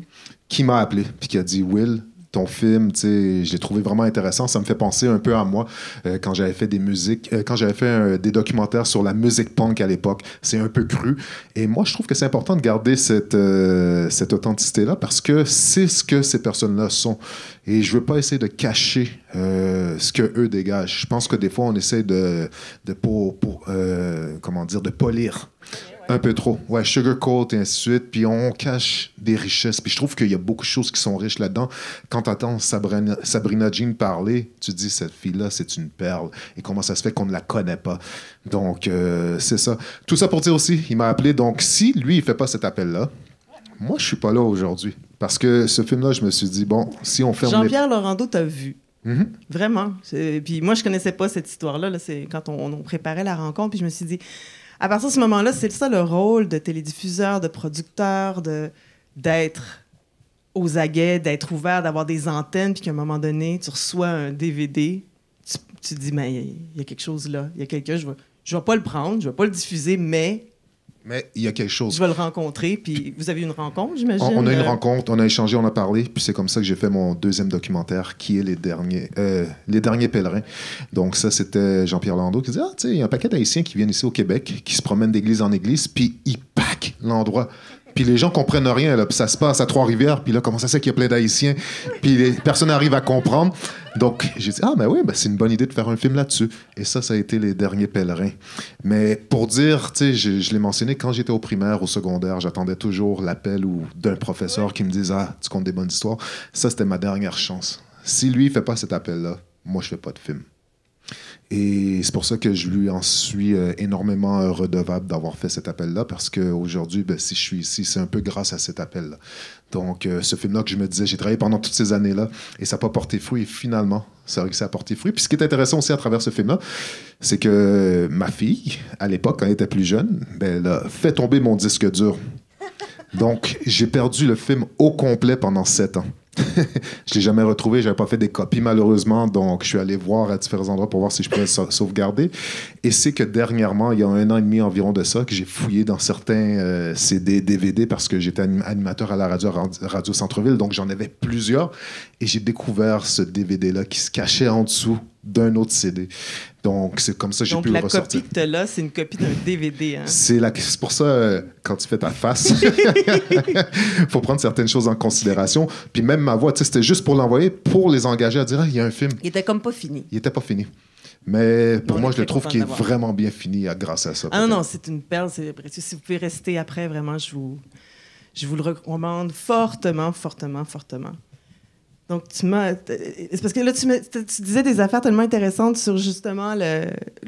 Qui m'a appelé, puis qui a dit « Will, ton film, tu sais, je l'ai trouvé vraiment intéressant. Ça me fait penser un peu à moi quand j'avais fait des musiques, quand j'avais fait des documentaires sur la musique punk à l'époque. C'est un peu cru. Et moi, je trouve que c'est important de garder cette authenticité-là parce que c'est ce que ces personnes-là sont. Et je veux pas essayer de cacher ce que eux dégagent. Je pense que des fois, on essaie de polir un peu trop. Ouais, sugarcoat et ainsi de suite. Puis on cache des richesses. Puis je trouve qu'il y a beaucoup de choses qui sont riches là-dedans. Quand tu entends Sabrina Jean parler, tu te dis, cette fille-là, c'est une perle. Et comment ça se fait qu'on ne la connaît pas? Donc, c'est ça. Tout ça pour dire aussi, il m'a appelé. Donc, si lui, il fait pas cet appel-là, moi, je suis pas là aujourd'hui. Parce que ce film-là, je me suis dit, bon, si on ferme Jean-Pierre Laurando, t'as vu. Mm-hmm. Vraiment. Puis moi, je connaissais pas cette histoire-là. Là. C'est quand on préparait la rencontre. Puis je me suis dit... À partir de ce moment-là, c'est ça le rôle de télédiffuseur, de producteur, d'être aux aguets, d'être ouvert, d'avoir des antennes, puis qu'à un moment donné, tu reçois un DVD, tu te dis, mais il y a quelque chose là, il y a quelqu'un, je vais pas le prendre, je vais pas le diffuser, mais il y a quelque chose. Je vais le rencontrer, puis vous avez eu une rencontre, j'imagine? On a eu une rencontre, on a échangé, on a parlé, puis c'est comme ça que j'ai fait mon deuxième documentaire, qui est Les Derniers Pèlerins. Donc ça, c'était Jean-Pierre Landau qui disait, ah, tu sais, il y a un paquet d'Haïtiens qui viennent ici au Québec, qui se promènent d'église en église, puis ils packent l'endroit. Puis les gens comprennent rien, là, puis ça se passe à Trois-Rivières, puis là, comment ça se fait qu'il y a plein d'Haïtiens, puis les personnes arrivent à comprendre. Donc, j'ai dit, oui, c'est une bonne idée de faire un film là-dessus. Et ça a été Les Derniers Pèlerins. Mais pour dire, tu sais, je l'ai mentionné, quand j'étais au primaire, au secondaire, j'attendais toujours l'appel d'un professeur qui me dise, tu comptes des bonnes histoires. Ça, c'était ma dernière chance. Si lui, il fait pas cet appel-là, moi, je fais pas de film. Et c'est pour ça que je lui en suis énormément redevable d'avoir fait cet appel-là, parce qu'aujourd'hui, si je suis ici, c'est un peu grâce à cet appel-là. Donc, ce film-là que je me disais, j'ai travaillé pendant toutes ces années-là, et ça n'a pas porté fruit, et finalement, ça a réussi à porter fruit. Puis ce qui est intéressant aussi à travers ce film-là, c'est que ma fille, à l'époque, quand elle était plus jeune, elle a fait tomber mon disque dur. Donc, j'ai perdu le film au complet pendant 7 ans. Je l'ai jamais retrouvé, j'avais pas fait des copies malheureusement, donc je suis allé voir à différents endroits pour voir si je pouvais sauvegarder. Et c'est que dernièrement, il y a 1 an et demi environ de ça, que j'ai fouillé dans certains CD, DVD, parce que j'étais animateur à la radio Centre-Ville, donc j'en avais plusieurs, et j'ai découvert ce DVD-là qui se cachait en dessous d'un autre CD. Donc, c'est comme ça que j'ai pu le ressortir. Donc, la copie que tu as là, c'est une copie d'un DVD. Hein? C'est pour ça, quand tu fais ta face, il faut prendre certaines choses en considération. Puis même ma voix, c'était juste pour l'envoyer, pour les engager à dire, il y a un film. Il était comme pas fini. Il était pas fini. Mais pour moi, je le trouve qu'il est vraiment bien fini grâce à ça. Ah non, c'est une perle, c'est précieux. Si vous pouvez rester après, vraiment, je vous le recommande fortement, fortement, fortement. Donc, c'est parce que là, tu disais des affaires tellement intéressantes sur justement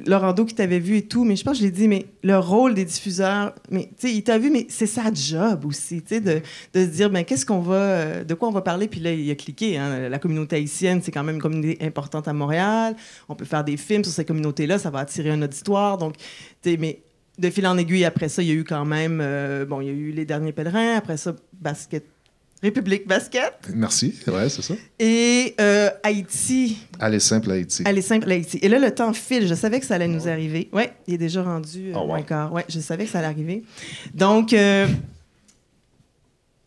Laurando qui t'avait vu et tout, mais je pense que je l'ai dit, mais le rôle des diffuseurs, mais tu sais, il t'a vu, mais c'est sa job aussi, tu sais, de se dire, ben de quoi on va parler, puis là, il a cliqué, hein, la communauté haïtienne, c'est quand même une communauté importante à Montréal, on peut faire des films sur cette communauté-là, ça va attirer un auditoire, donc, tu sais, mais de fil en aiguille, après ça, il y a eu quand même, il y a eu Les Derniers Pèlerins, après ça, République Basket. Merci, ouais, c'est ça. Et Haïti. Aller simple Haïti. Aller simple Haïti. Et là, le temps file. Je savais que ça allait nous arriver. Oui, il est déjà rendu moins quart. Oui, je savais que ça allait arriver. Donc,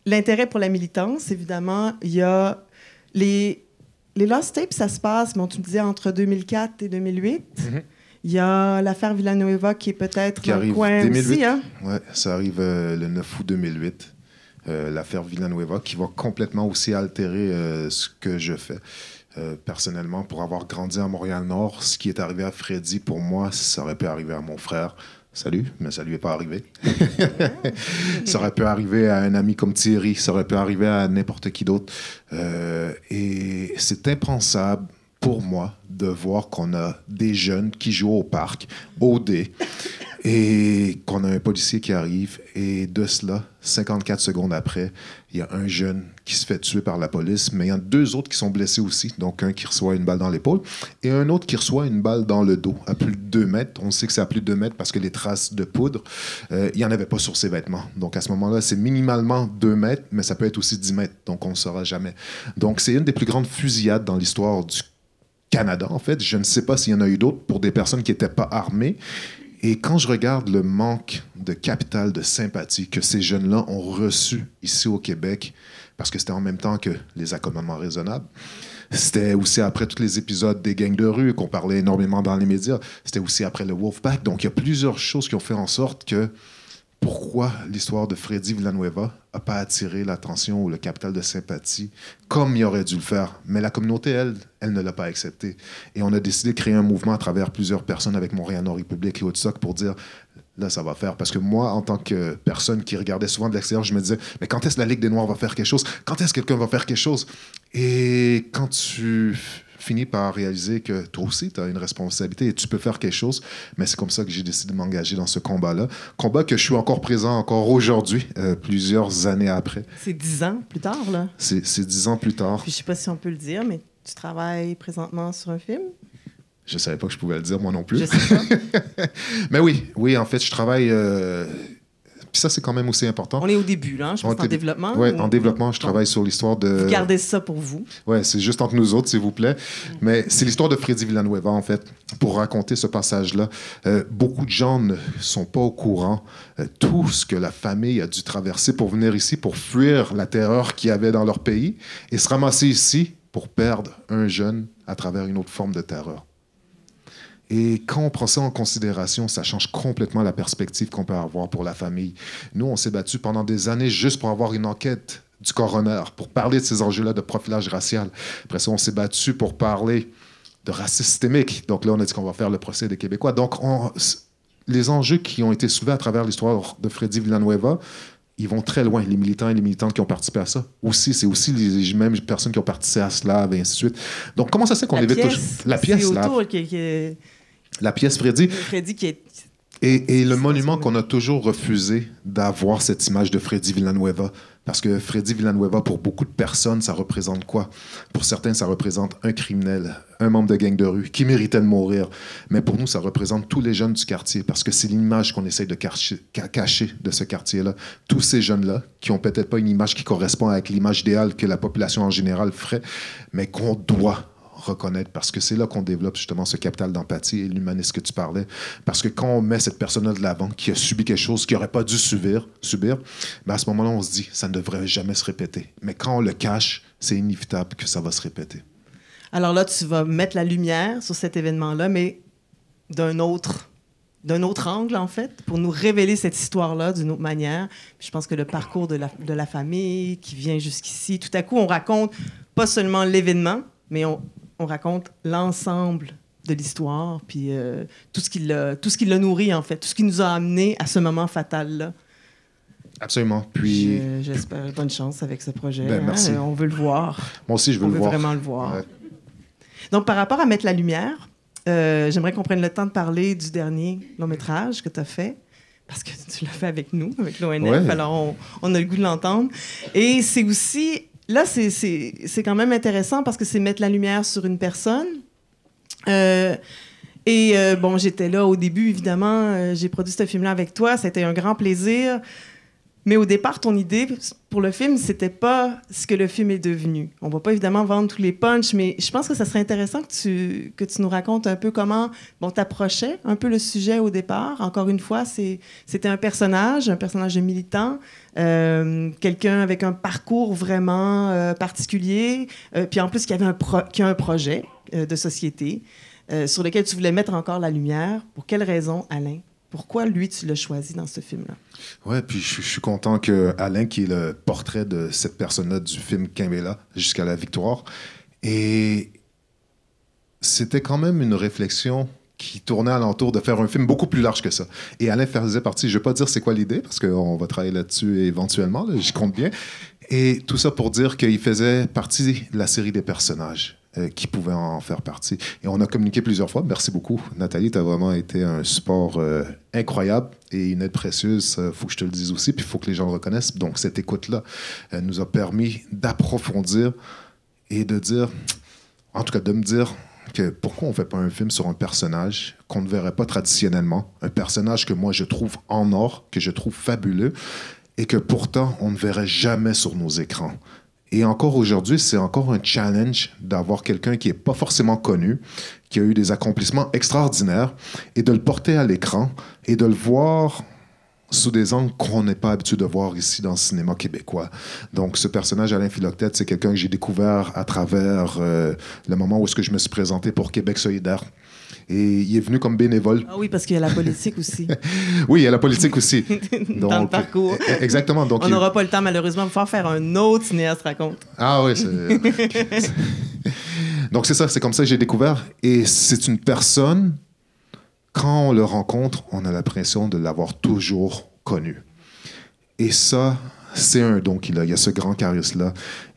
l'intérêt pour la militance, évidemment, il y a les Lost Tapes, ça se passe, tu me disais, entre 2004 et 2008. Mm-hmm. Il y a l'affaire Villanueva qui est peut-être dans le coin 2008. Aussi. Hein? Oui, ça arrive le 9 août 2008. L'affaire Villanueva, qui va complètement aussi altérer ce que je fais. Personnellement, pour avoir grandi à Montréal-Nord, ce qui est arrivé à Freddy, pour moi, ça aurait pu arriver à mon frère. Salut, mais ça lui est pas arrivé. Ça aurait pu arriver à un ami comme Thierry, ça aurait pu arriver à n'importe qui d'autre. Et c'est impensable pour moi de voir qu'on a des jeunes qui jouent au parc, au dé, et qu'on a un policier qui arrive, et de cela, 54 secondes après, il y a un jeune qui se fait tuer par la police, mais il y en a 2 autres qui sont blessés aussi, donc un qui reçoit une balle dans l'épaule, et un autre qui reçoit une balle dans le dos, à plus de 2 mètres. On sait que c'est à plus de 2 mètres parce que les traces de poudre, il n'y en avait pas sur ses vêtements. Donc à ce moment-là, c'est minimalement 2 mètres, mais ça peut être aussi 10 mètres, donc on ne saura jamais. Donc c'est une des plus grandes fusillades dans l'histoire du Canada, en fait. Je ne sais pas s'il y en a eu d'autres pour des personnes qui n'étaient pas armées. Et quand je regarde le manque de capital, de sympathie que ces jeunes-là ont reçu ici au Québec, parce que c'était en même temps que les accommodements raisonnables, c'était aussi après tous les épisodes des gangs de rue qu'on parlait énormément dans les médias, c'était aussi après le Wolfpack. Donc il y a plusieurs choses qui ont fait en sorte que pourquoi l'histoire de Freddy Villanueva n'a pas attiré l'attention ou le capital de sympathie comme il aurait dû le faire. Mais la communauté, elle ne l'a pas accepté. Et on a décidé de créer un mouvement à travers plusieurs personnes avec Montréal-Nord République et Woodstock pour dire, là, ça va faire. Parce que moi, en tant que personne qui regardait souvent de l'extérieur, je me disais, mais quand est-ce que la Ligue des Noirs va faire quelque chose? Quand est-ce que quelqu'un va faire quelque chose? Et quand tu finis par réaliser que toi aussi, tu as une responsabilité et tu peux faire quelque chose. Mais c'est comme ça que j'ai décidé de m'engager dans ce combat-là. Combat que je suis encore présent encore aujourd'hui, plusieurs années après. C'est 10 ans plus tard, là. C'est 10 ans plus tard. Puis je sais pas si on peut le dire, mais tu travailles présentement sur un film? Je savais pas que je pouvais le dire, moi non plus. Je sais pas. Mais oui, en fait, je travaille... Puis ça, c'est quand même aussi important. On est au début, là. Je pense en développement. Oui, en développement, je travaille sur l'histoire de... Vous gardez ça pour vous. Oui, c'est juste entre nous autres, s'il vous plaît. Mais c'est l'histoire de Freddy Villanueva, en fait, pour raconter ce passage-là. Beaucoup de gens ne sont pas au courant tout ce que la famille a dû traverser pour venir ici, pour fuir la terreur qu'il y avait dans leur pays et se ramasser ici pour perdre un jeune à travers une autre forme de terreur. Et quand on prend ça en considération, ça change complètement la perspective qu'on peut avoir pour la famille. Nous, on s'est battus pendant des années juste pour avoir une enquête du coroner, pour parler de ces enjeux-là de profilage racial. Après ça, on s'est battus pour parler de racisme systémique. Donc là, on a dit qu'on va faire le procès des Québécois. Donc, les enjeux qui ont été soulevés à travers l'histoire de Freddy Villanueva, ils vont très loin, les militants et les militantes qui ont participé à ça. C'est aussi les mêmes personnes qui ont participé à Slav et ainsi de suite. Donc, comment ça se fait qu'on évite toujours... La pièce, Slav. La pièce Freddy. Freddy qui est... Et le monument qu'on a toujours refusé d'avoir cette image de Freddy Villanueva. Parce que Freddy Villanueva, pour beaucoup de personnes, ça représente quoi? Pour certains, ça représente un criminel, un membre de gang de rue qui méritait de mourir. Mais pour nous, ça représente tous les jeunes du quartier parce que c'est l'image qu'on essaye de cacher de ce quartier-là. Tous ces jeunes-là qui ont peut-être pas une image qui correspond avec l'image idéale que la population en général ferait, mais qu'on doit reconnaître, parce que c'est là qu'on développe justement ce capital d'empathie et l'humanisme que tu parlais. Parce que quand on met cette personne-là de l'avant, qui a subi quelque chose qu'il n'aurait pas dû subir, ben à ce moment-là, on se dit, ça ne devrait jamais se répéter. Mais quand on le cache, c'est inévitable que ça va se répéter. Alors là, tu vas mettre la lumière sur cet événement-là, mais d'un autre angle, en fait, pour nous révéler cette histoire-là d'une autre manière. Puis je pense que le parcours de la famille qui vient jusqu'ici, tout à coup, on raconte pas seulement l'événement, mais on raconte l'ensemble de l'histoire, puis tout ce qui l'a nourri, en fait, tout ce qui nous a amené à ce moment fatal-là. Absolument. Puis... J'espère bonne chance avec ce projet. Ben, merci. On veut le voir. Moi aussi, je veux le voir. On veut vraiment le voir. Ouais. Donc, par rapport à mettre la lumière, j'aimerais qu'on prenne le temps de parler du dernier long-métrage que tu as fait, parce que tu l'as fait avec nous, avec l'ONF, ouais. Alors on a le goût de l'entendre. Et c'est aussi... Là, c'est quand même intéressant parce que c'est mettre la lumière sur une personne. Bon, j'étais là au début, évidemment. J'ai produit ce film-là avec toi. Ça a été un grand plaisir. Mais au départ, ton idée pour le film, c'était pas ce que le film est devenu. On va pas évidemment vendre tous les punchs, mais je pense que ça serait intéressant que tu nous racontes un peu comment t'approchais un peu le sujet au départ. Encore une fois, c'était un personnage de militant, quelqu'un avec un parcours vraiment particulier, puis en plus qui avait qui a un projet de société sur lequel tu voulais mettre encore la lumière. Pour quelle raison, Alain? Pourquoi, lui, tu l'as choisi dans ce film-là? Oui, puis je suis content que Alain, qui est le portrait de cette personne-là du film Kimbella, jusqu'à la victoire. Et c'était quand même une réflexion qui tournait alentour de faire un film beaucoup plus large que ça. Et Alain faisait partie, je ne vais pas dire c'est quoi l'idée, parce qu'on va travailler là-dessus éventuellement, là, j'y compte bien. Et tout ça pour dire qu'il faisait partie de la série des personnages. qui pouvaient en faire partie. Et on a communiqué plusieurs fois. Merci beaucoup, Nathalie. Tu as vraiment été un support incroyable et une aide précieuse. Il faut que je te le dise aussi, puis il faut que les gens le reconnaissent. Donc, cette écoute-là nous a permis d'approfondir et de dire, en tout cas de me dire que pourquoi on ne fait pas un film sur un personnage qu'on ne verrait pas traditionnellement, un personnage que moi je trouve en or, que je trouve fabuleux et que pourtant on ne verrait jamais sur nos écrans. Et encore aujourd'hui, c'est encore un challenge d'avoir quelqu'un qui n'est pas forcément connu, qui a eu des accomplissements extraordinaires, et de le porter à l'écran et de le voir sous des angles qu'on n'est pas habitué de voir ici dans le cinéma québécois. Donc, ce personnage, Alain Philoctète, c'est quelqu'un que j'ai découvert à travers le moment où est-ce que je me suis présenté pour Québec solidaire. Et il est venu comme bénévole. Ah oui, parce qu'il y a la politique aussi. Oui, il y a la politique aussi. Donc, dans le parcours. Exactement. Donc, on n'aura pas le temps, malheureusement, de pouvoir faire un autre cinéaste raconte. Ah oui, donc c'est ça, c'est comme ça que j'ai découvert. Et c'est une personne, quand on le rencontre, on a l'impression de l'avoir toujours connu. Et ça, c'est un don qu'il a. Il y a ce grand charisme-là.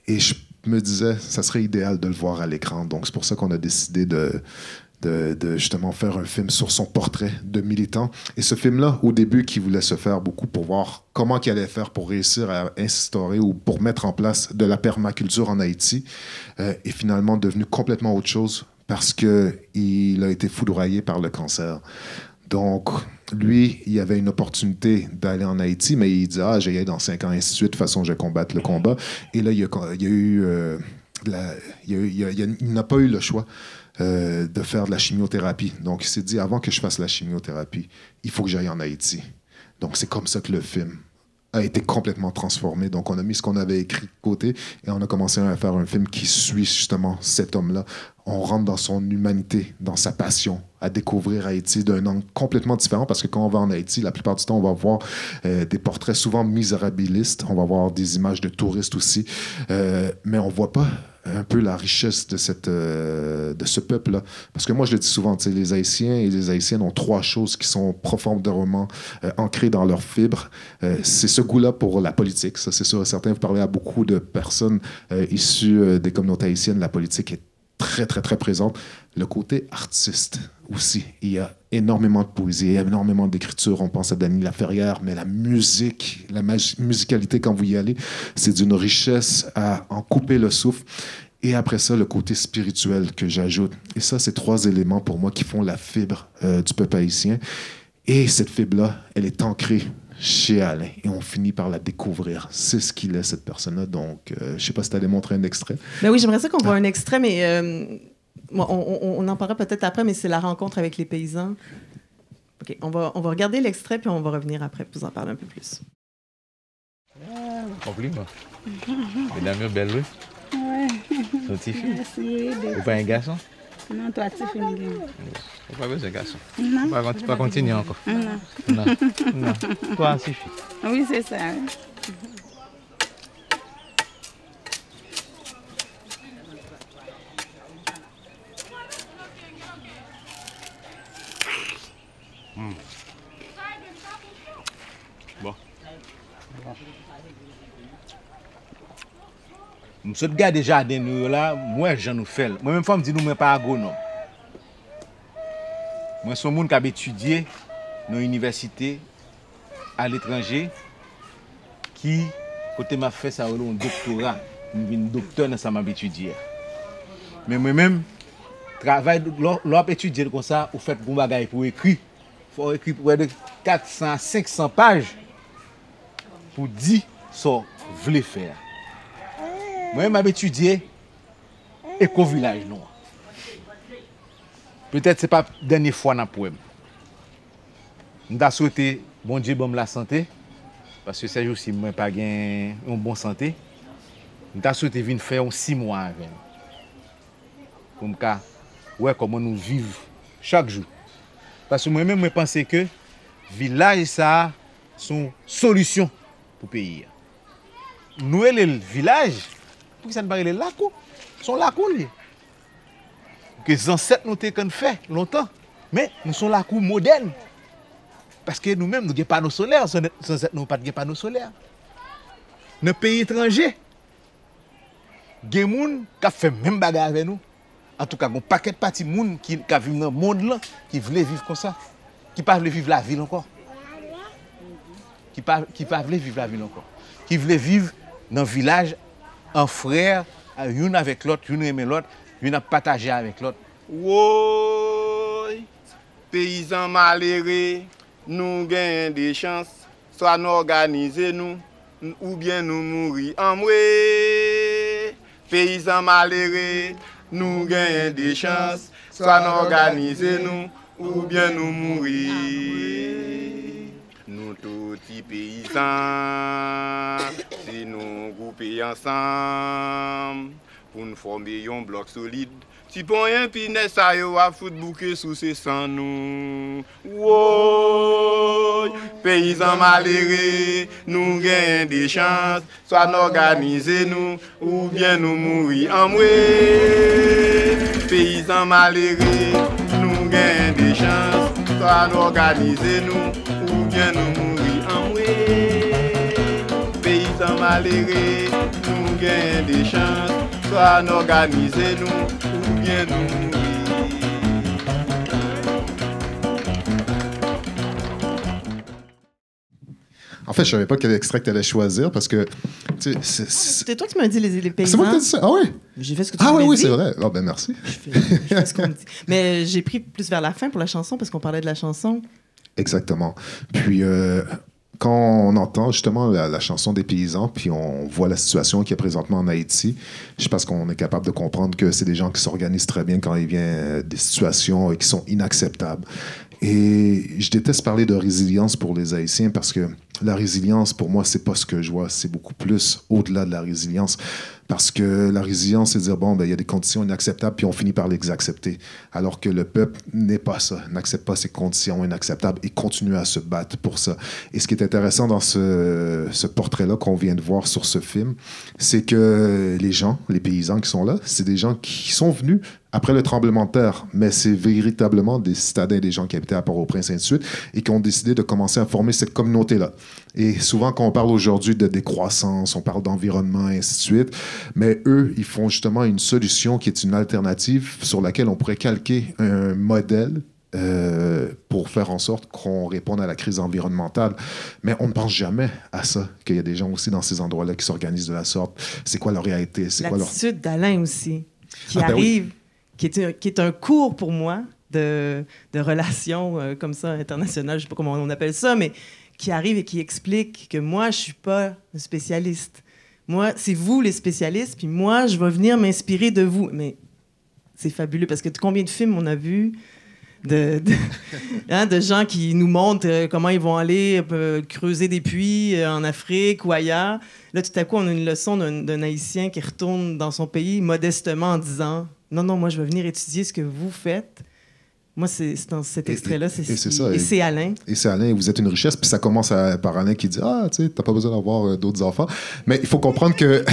Et je me disais, ça serait idéal de le voir à l'écran. Donc c'est pour ça qu'on a décidé de justement faire un film sur son portrait de militant. Et ce film-là, au début, qui voulait se faire beaucoup pour voir comment il allait faire pour réussir à instaurer ou pour mettre en place de la permaculture en Haïti, est finalement devenu complètement autre chose parce qu'il a été foudroyé par le cancer. Donc, lui, il avait une opportunité d'aller en Haïti, mais il dit « Ah, j'ai y aller dans 5 ans, et ainsi de suite. De toute façon, je vais combattre le combat. » Et là, il n'a pas eu le choix de faire de la chimiothérapie. Donc, il s'est dit, avant que je fasse la chimiothérapie, il faut que j'aille en Haïti. Donc, c'est comme ça que le film a été complètement transformé. Donc, on a mis ce qu'on avait écrit de côté et on a commencé à faire un film qui suit justement cet homme-là. On rentre dans son humanité, dans sa passion, à découvrir Haïti d'un angle complètement différent parce que quand on va en Haïti, la plupart du temps, on va voir des portraits souvent misérabilistes. On va voir des images de touristes aussi. Mais on ne voit pas un peu la richesse de ce peuple-là. Parce que moi, je le dis souvent, les Haïtiens et les Haïtiennes ont 3 choses qui sont profondément ancrées dans leurs fibres. C'est ce goût-là pour la politique. Ça, c'est sûr et certain. Vous parlez à beaucoup de personnes issues des communautés haïtiennes. La politique est très, très, très présente. Le côté artiste aussi. Il y a énormément de poésie, il y a énormément d'écriture. On pense à Dany Laferrière, mais la musique, la musicalité, quand vous y allez, c'est d'une richesse à en couper le souffle. Et après ça, le côté spirituel que j'ajoute. Et ça, c'est 3 éléments pour moi qui font la fibre du peuple haïtien. Et cette fibre-là, elle est ancrée chez Alain. Et on finit par la découvrir. C'est ce qu'il est, cette personne-là. Donc, je ne sais pas si tu allais montrer un extrait. Ben oui, j'aimerais ça qu'on voit un extrait, mais on en parlera peut-être après, mais c'est la rencontre avec les paysans. OK, on va regarder l'extrait, puis on va revenir après pour vous en parler un peu plus. Compliment. Mesdames, belle, oui. Ouais. Son petit fille. Merci. Ou pas un garçon? Non, toi, tu fais une game. Ou pas besoin de garçon? Non. Tu pas continuer encore? Non. Non. Non. Toi, suffit. Oui, c'est ça. Bon. Je regarde déjà des nous là, moi j'en nous fais. Moi même fois me dit nous pas agronome. Moi son monde qui a étudié dans l'université à l'étranger qui côté m'a fait ça un doctorat, une docteur dans ça m'a étudié. Mais moi même travail l'op étudier comme ça, ou fait bon bagage pour écrire. Faut écrire près de 400 500 pages pour dire ça voulait faire. Moi, je suis étudié éco-village noir. Peut-être que ce n'est pas la dernière fois dans le poème. Je souhaite bon Dieu bon la santé. Parce que ces jours-ci, je n'ai pas une bonne santé. Je souhaite venir faire 6 mois avec nous. Pour voir comment nous vivons chaque jour. Parce que moi-même, je pense que le village, ça sont une solution pour le pays. Nous, le village, ça ne paraît pas les lacous. Sont lacous. Que les ancêtres nous ont fait longtemps. Mais nous sommes lacous modernes. Parce que nous-mêmes, nous n'avons pas nos solaires. Les ancêtres n'ont pas de panneaux solaires. Dans les pays étrangers, il y a des gens qui ont fait le même bagage avec nous. En tout cas, il y a un paquet de petits gens qui vivent dans le monde là, qui voulaient vivre comme ça. Qui ne veulent vivre la ville encore. Qui ne veulent vivre la ville encore. Qui voulaient vivre dans le village en frère, l'une avec l'autre, l'une aimer l'autre, l'une à partager avec l'autre. Oui, paysans malheureux, nous gagnons des chances, soit nous organiser nous, ou bien nous mourir en mourir. Paysans malheureux, nous gagnons des chances, soit nous organiser nous, ou bien nous mourir. Nous tous les paysans, si nous grouper ensemble, pour nous former un bloc solide. Si pour un pinès, ça y a foutre bouquet sous ses sangs nous. Wow, paysans malheureux, nous gagnons des chances, soit nous organiser nous, ou bien nous mourir en mourir. Paysans malheureux, nous gagnons des chances, soit nous organiser nous, ou bien nous mourir en mourir. Paysans malheureux, nous gagnons des chances, soit nous organiser nous, ou bien nous mourir. En fait, je savais pas quel extrait que tu allais choisir parce que. C'était toi qui m'as dit les paysans. C'est moi qui t'ai dit ça. Ah oui? J'ai fait ce que tu m'as dit. Ah oui, dit. c'est vrai. Ah ben merci. Je fais ce qu'on me dit. Mais j'ai pris plus vers la fin pour la chanson parce qu'on parlait de la chanson. Exactement. Puis. Quand on entend justement la chanson des paysans, puis on voit la situation qu'il y a présentement en Haïti, je pense qu'on est capable de comprendre que c'est des gens qui s'organisent très bien quand il vient des situations qui sont inacceptables. Et je déteste parler de résilience pour les Haïtiens parce que la résilience, pour moi, c'est pas ce que je vois. C'est beaucoup plus au-delà de la résilience. Parce que la résilience, c'est dire, bon, ben, il y a des conditions inacceptables, puis on finit par les accepter. Alors que le peuple n'est pas ça, n'accepte pas ces conditions inacceptables et continue à se battre pour ça. Et ce qui est intéressant dans ce portrait-là qu'on vient de voir sur ce film, c'est que les gens, les paysans qui sont là, c'est des gens qui sont venus après le tremblement de terre, mais c'est véritablement des citadins, des gens qui habitaient à Port-au-Prince et ainsi de suite, et qui ont décidé de commencer à former cette communauté-là. Et souvent, quand on parle aujourd'hui de décroissance, on parle d'environnement, et ainsi de suite, mais eux, ils font justement une solution qui est une alternative sur laquelle on pourrait calquer un modèle pour faire en sorte qu'on réponde à la crise environnementale. Mais on ne pense jamais à ça, qu'il y a des gens aussi dans ces endroits-là qui s'organisent de la sorte. C'est quoi leur réalité? C'est quoi leur... L'attitude d'Alain aussi, qui ben arrive... Oui. Qui est un cours pour moi de relations comme ça, internationales, je ne sais pas comment on appelle ça, mais qui arrive et qui explique que moi, je ne suis pas un spécialiste. Moi, c'est vous les spécialistes, puis moi, je vais venir m'inspirer de vous. Mais c'est fabuleux, parce que combien de films on a vus de gens qui nous montrent comment ils vont aller creuser des puits en Afrique ou ailleurs. Là, tout à coup, on a une leçon d'un Haïtien qui retourne dans son pays modestement en disant... Non, moi, je vais venir étudier ce que vous faites. Moi, c'est dans cet extrait-là, c'est Alain. Et c'est Alain, et vous êtes une richesse. Puis ça commence par Alain qui dit « Ah, tu sais, t'as pas besoin d'avoir d'autres enfants. » Mais il faut comprendre que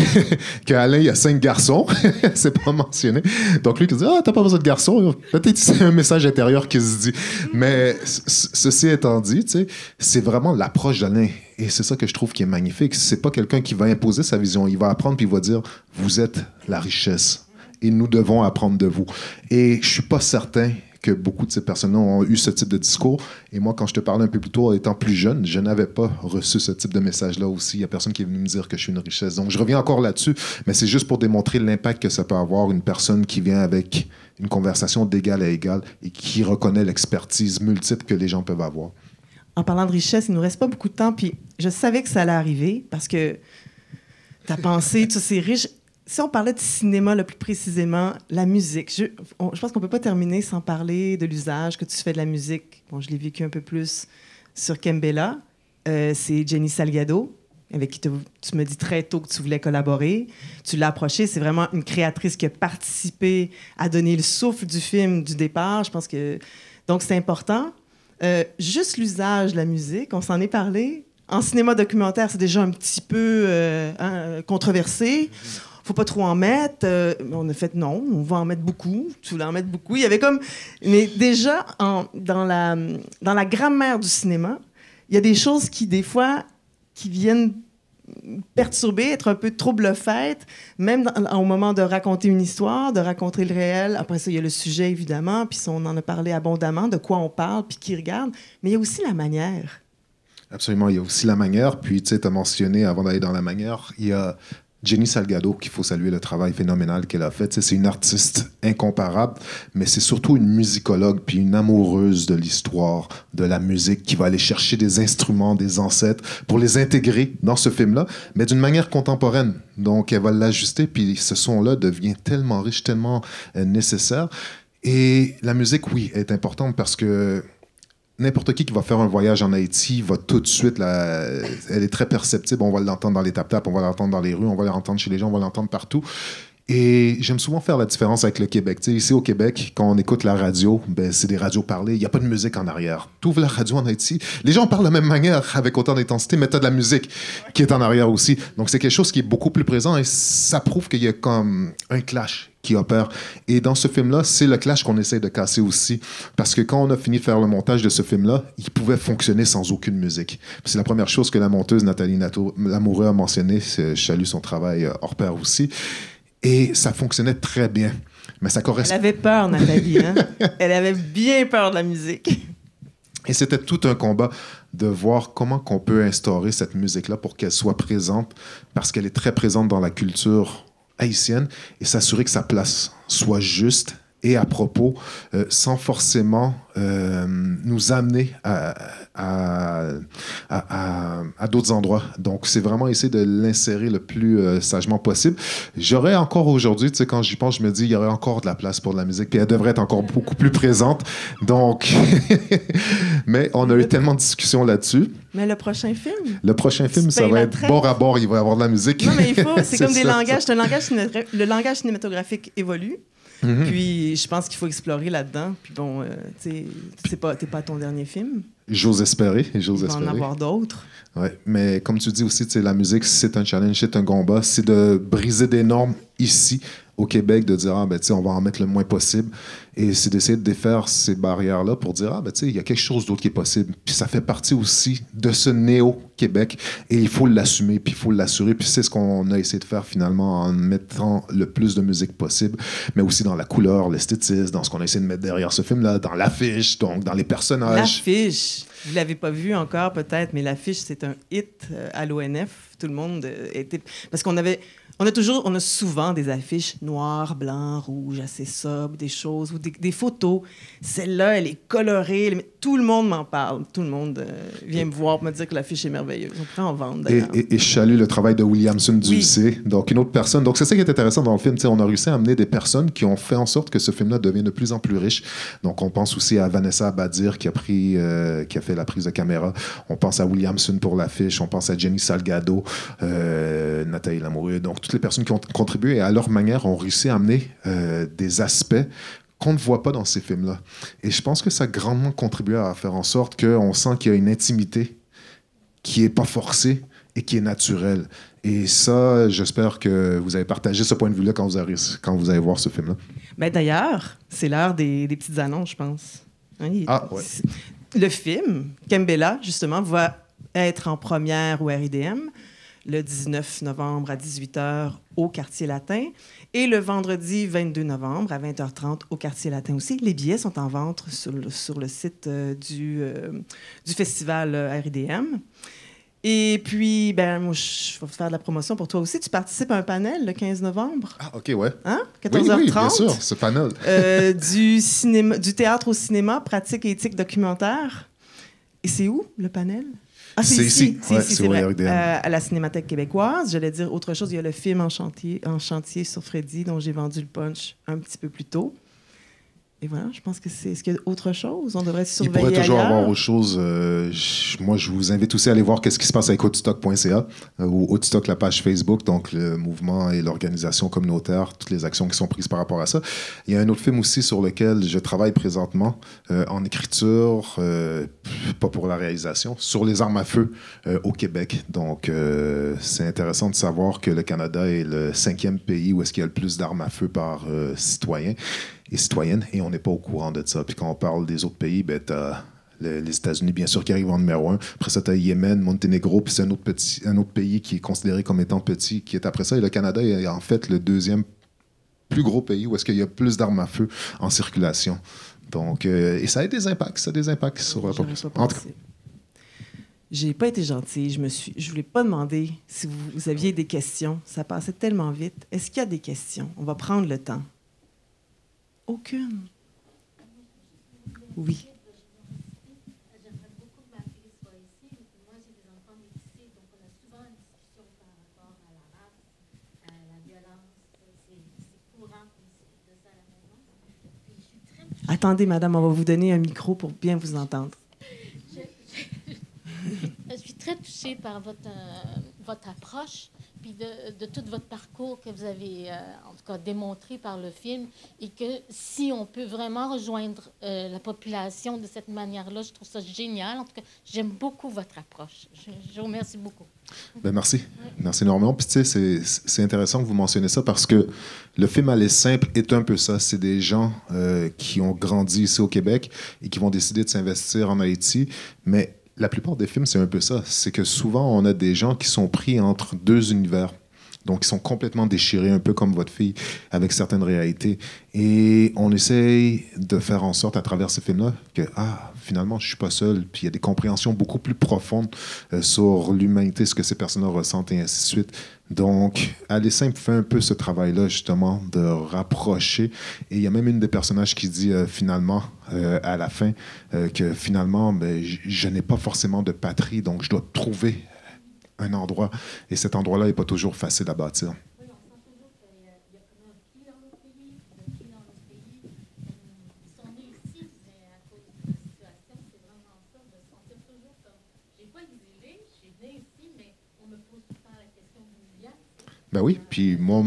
Alain, il y a 5 garçons. C'est pas mentionné. Donc lui qui dit « Ah, t'as pas besoin de garçons. » Peut-être que c'est un message intérieur qui se dit. Mais ceci étant dit, tu sais, c'est vraiment l'approche d'Alain. Et c'est ça que je trouve qui est magnifique. C'est pas quelqu'un qui va imposer sa vision. Il va apprendre puis il va dire « Vous êtes la richesse. Et nous devons apprendre de vous. » Et je suis pas certain que beaucoup de ces personnes-là ont eu ce type de discours. Et moi, quand je te parlais un peu plus tôt, étant plus jeune, je n'avais pas reçu ce type de message-là aussi. Il n'y a personne qui est venu me dire que je suis une richesse. Donc, je reviens encore là-dessus, mais c'est juste pour démontrer l'impact que ça peut avoir une personne qui vient avec une conversation d'égal à égal et qui reconnaît l'expertise multiple que les gens peuvent avoir. En parlant de richesse, il ne nous reste pas beaucoup de temps, puis je savais que ça allait arriver, parce que ta pensée, tout c'est riche. Si on parlait de cinéma, le plus précisément, la musique, je pense qu'on ne peut pas terminer sans parler de l'usage que tu fais de la musique. Bon, je l'ai vécu un peu plus sur Kembela. C'est Jenny Salgado, avec qui tu me dis très tôt que tu voulais collaborer. Tu l'as approchée. C'est vraiment une créatrice qui a participé à donner le souffle du film du départ. Je pense que... Donc, c'est important. Juste l'usage de la musique, on s'en est parlé. En cinéma documentaire, c'est déjà un petit peu controversé. Faut pas trop en mettre. On a fait non, on va en mettre beaucoup. Tu voulais en mettre beaucoup. Il y avait comme... Mais déjà, dans la grammaire du cinéma, il y a des choses qui, des fois, qui viennent perturbé, être un peu trouble-fête, même au moment de raconter une histoire, de raconter le réel. Après ça, il y a le sujet, évidemment, puis on en a parlé abondamment, de quoi on parle, puis qui regarde. Mais il y a aussi la manière. Absolument, il y a aussi la manière. Puis, tu sais, tu as mentionné, avant d'aller dans la manière, il y a Jenny Salgado, qu'il faut saluer le travail phénoménal qu'elle a fait. C'est une artiste incomparable, mais c'est surtout une musicologue puis une amoureuse de l'histoire, de la musique, qui va aller chercher des instruments, des ancêtres, pour les intégrer dans ce film-là, mais d'une manière contemporaine. Donc, elle va l'ajuster, puis ce son-là devient tellement riche, tellement nécessaire. Et la musique, oui, est importante parce que n'importe qui va faire un voyage en Haïti va tout de suite, elle est très perceptible. On va l'entendre dans les tap-tap, on va l'entendre dans les rues, on va l'entendre chez les gens, on va l'entendre partout. Et j'aime souvent faire la différence avec le Québec. Tu sais, ici au Québec, quand on écoute la radio, ben, c'est des radios parlées, il n'y a pas de musique en arrière. Tu ouvres la radio en Haïti, les gens parlent de la même manière, avec autant d'intensité, mais tu as de la musique qui est en arrière aussi. Donc c'est quelque chose qui est beaucoup plus présent et ça prouve qu'il y a comme un clash qui opère. Et dans ce film-là, c'est le clash qu'on essaie de casser aussi. Parce que quand on a fini de faire le montage de ce film-là, il pouvait fonctionner sans aucune musique. C'est la première chose que la monteuse Nathalie Lamoureux a mentionné. Je salue son travail hors pair aussi. Et ça fonctionnait très bien. Mais ça correspond... Elle avait peur, Nathalie. Hein? Elle avait bien peur de la musique. Et c'était tout un combat de voir comment on peut instaurer cette musique-là pour qu'elle soit présente, parce qu'elle est très présente dans la culture haïtienne, et s'assurer que sa place soit juste et à propos, sans forcément nous amener à d'autres endroits. Donc, c'est vraiment essayer de l'insérer le plus sagement possible. J'aurais encore aujourd'hui, tu sais, quand j'y pense, je me dis, il y aurait encore de la place pour de la musique, puis elle devrait être encore beaucoup plus présente. Donc, mais on a eu tellement de discussions là-dessus. Mais le prochain film? Le prochain film, ça va être bord à bord, il va y avoir de la musique. Non, mais il faut, c'est comme des langages. Le langage cinématographique évolue. Mm-hmm. Puis je pense qu'il faut explorer là-dedans. Puis bon, tu sais, t'es pas ton dernier film. J'ose espérer. Il va en avoir d'autres. Ouais, mais comme tu dis aussi, la musique, c'est un challenge, c'est un combat. C'est de briser des normes ici, au Québec, de dire, on va en mettre le moins possible. Et c'est d'essayer de défaire ces barrières-là pour dire, il y a quelque chose d'autre qui est possible. Puis ça fait partie aussi de ce néo-Québec. Et il faut l'assumer, puis il faut l'assurer. Puis c'est ce qu'on a essayé de faire finalement en mettant le plus de musique possible, mais aussi dans la couleur, l'esthétisme, dans ce qu'on a essayé de mettre derrière ce film-là, dans l'affiche, donc dans les personnages. L'affiche! Vous ne l'avez pas vu encore peut-être, mais l'affiche, c'est un hit à l'ONF. Tout le monde était... Parce qu'on a souvent des affiches noires, blancs, rouges, assez sobres, des choses, ou des photos. Celle-là, elle est colorée. Tout le monde m'en parle. Tout le monde vient me voir pour me dire que l'affiche est merveilleuse. On pourrait en vendre, d'ailleurs. Et je salue le travail de Williamson Dulcé, donc une autre personne. Donc c'est ça qui est intéressant dans le film. On a réussi à amener des personnes qui ont fait en sorte que ce film-là devienne de plus en plus riche. Donc on pense aussi à Vanessa Abadir qui a fait la prise de caméra. On pense à Williamson pour l'affiche. On pense à Jenny Salgado, Nathalie Lamoureux. Donc toutes les personnes qui ont contribué et à leur manière ont réussi à amener des aspects qu'on ne voit pas dans ces films-là. Et je pense que ça a grandement contribué à faire en sorte qu'on sent qu'il y a une intimité qui n'est pas forcée et qui est naturelle. Et ça, j'espère que vous avez partagé ce point de vue-là quand vous allez voir ce film-là. Ben d'ailleurs, c'est l'heure des petites annonces, je pense. Oui. Ouais. Le film, Kembela, justement, va être en première au RIDM le 19 novembre à 18h au Quartier Latin et le vendredi 22 novembre à 20h30 au Quartier Latin aussi. Les billets sont en vente sur le site du festival RIDM. Et puis, moi, je vais faire de la promotion pour toi aussi. Tu participes à un panel le 15 novembre. Ah, OK, ouais. Hein? 14h30. Oui, bien sûr, ce panel. Du théâtre au cinéma, pratique et éthique documentaire. Et c'est où, le panel? Ah, c'est ici. C'est vrai. À la Cinémathèque québécoise. J'allais dire autre chose. Il y a le film en chantier sur Freddy, dont j'ai vendu le punch un petit peu plus tôt. Et voilà, je pense que c'est... Est-ce qu'il y a autre chose? On devrait surveiller ailleurs. Il pourrait toujours avoir autre chose. Moi, je vous invite aussi à aller voir ce qui se passe avec Outstock.ca ou Outstock, la page Facebook, donc le mouvement et l'organisation communautaire, toutes les actions qui sont prises par rapport à ça. Il y a un autre film aussi sur lequel je travaille présentement en écriture, pas pour la réalisation, sur les armes à feu au Québec. Donc, c'est intéressant de savoir que le Canada est le 5e pays où est-ce qu'il y a le plus d'armes à feu par citoyen et citoyenne, et on n'est pas au courant de ça. Puis quand on parle des autres pays, t'as les États-Unis, bien sûr, qui arrivent en numéro 1. Après ça, tu as Yémen, Monténégro, puis c'est un autre pays qui est considéré comme étant petit, qui est après ça. Et le Canada est en fait le deuxième plus gros pays où est-ce qu'il y a plus d'armes à feu en circulation. Donc, et ça a des impacts, sur la population. En tout cas. J'ai pas été gentille. Je voulais pas demander si vous aviez des questions. Ça passait tellement vite. Est-ce qu'il y a des questions? On va prendre le temps. Aucune. Oui. Attendez, madame, on va vous donner un micro pour bien vous entendre. Je suis très touchée par votre approche, puis de tout votre parcours que vous avez, en tout cas, démontré par le film, et que si on peut vraiment rejoindre la population de cette manière-là, je trouve ça génial. En tout cas, j'aime beaucoup votre approche. Je vous remercie beaucoup. Ben merci. Merci énormément. Puis tu sais, c'est intéressant que vous mentionnez ça parce que le film Aller simple est un peu ça. C'est des gens qui ont grandi ici au Québec et qui vont décider de s'investir en Haïti. Mais la plupart des films, c'est un peu ça. C'est que souvent, on a des gens qui sont pris entre deux univers. Donc, ils sont complètement déchirés, un peu comme votre fille, avec certaines réalités. Et on essaye de faire en sorte, à travers ces films-là, que, finalement, je ne suis pas seul. Puis il y a des compréhensions beaucoup plus profondes sur l'humanité, ce que ces personnes-là ressentent, et ainsi de suite. Donc, Aller simple fait un peu ce travail-là, justement, de rapprocher. Et il y a même une des personnages qui dit, finalement, à la fin, que finalement, je n'ai pas forcément de patrie, donc je dois trouver un endroit. Et cet endroit-là n'est pas toujours facile à bâtir. Ben oui, puis moi,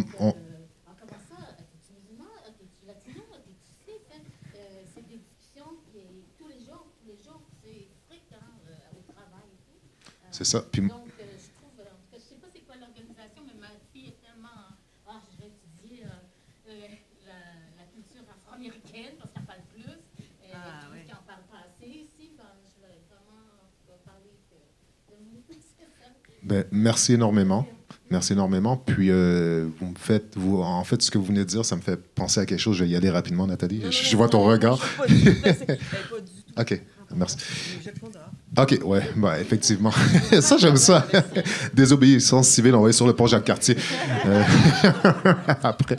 c'est ça. Puis ben, merci énormément. Merci énormément. Puis, en fait, ce que vous venez de dire, ça me fait penser à quelque chose. Je vais y aller rapidement, Nathalie. Je vois ton regard. OK, merci. OK, ouais, ben, effectivement. Ça, j'aime ça. Désobéissance civile, on va aller sur le pont Jacques-Cartier. Après.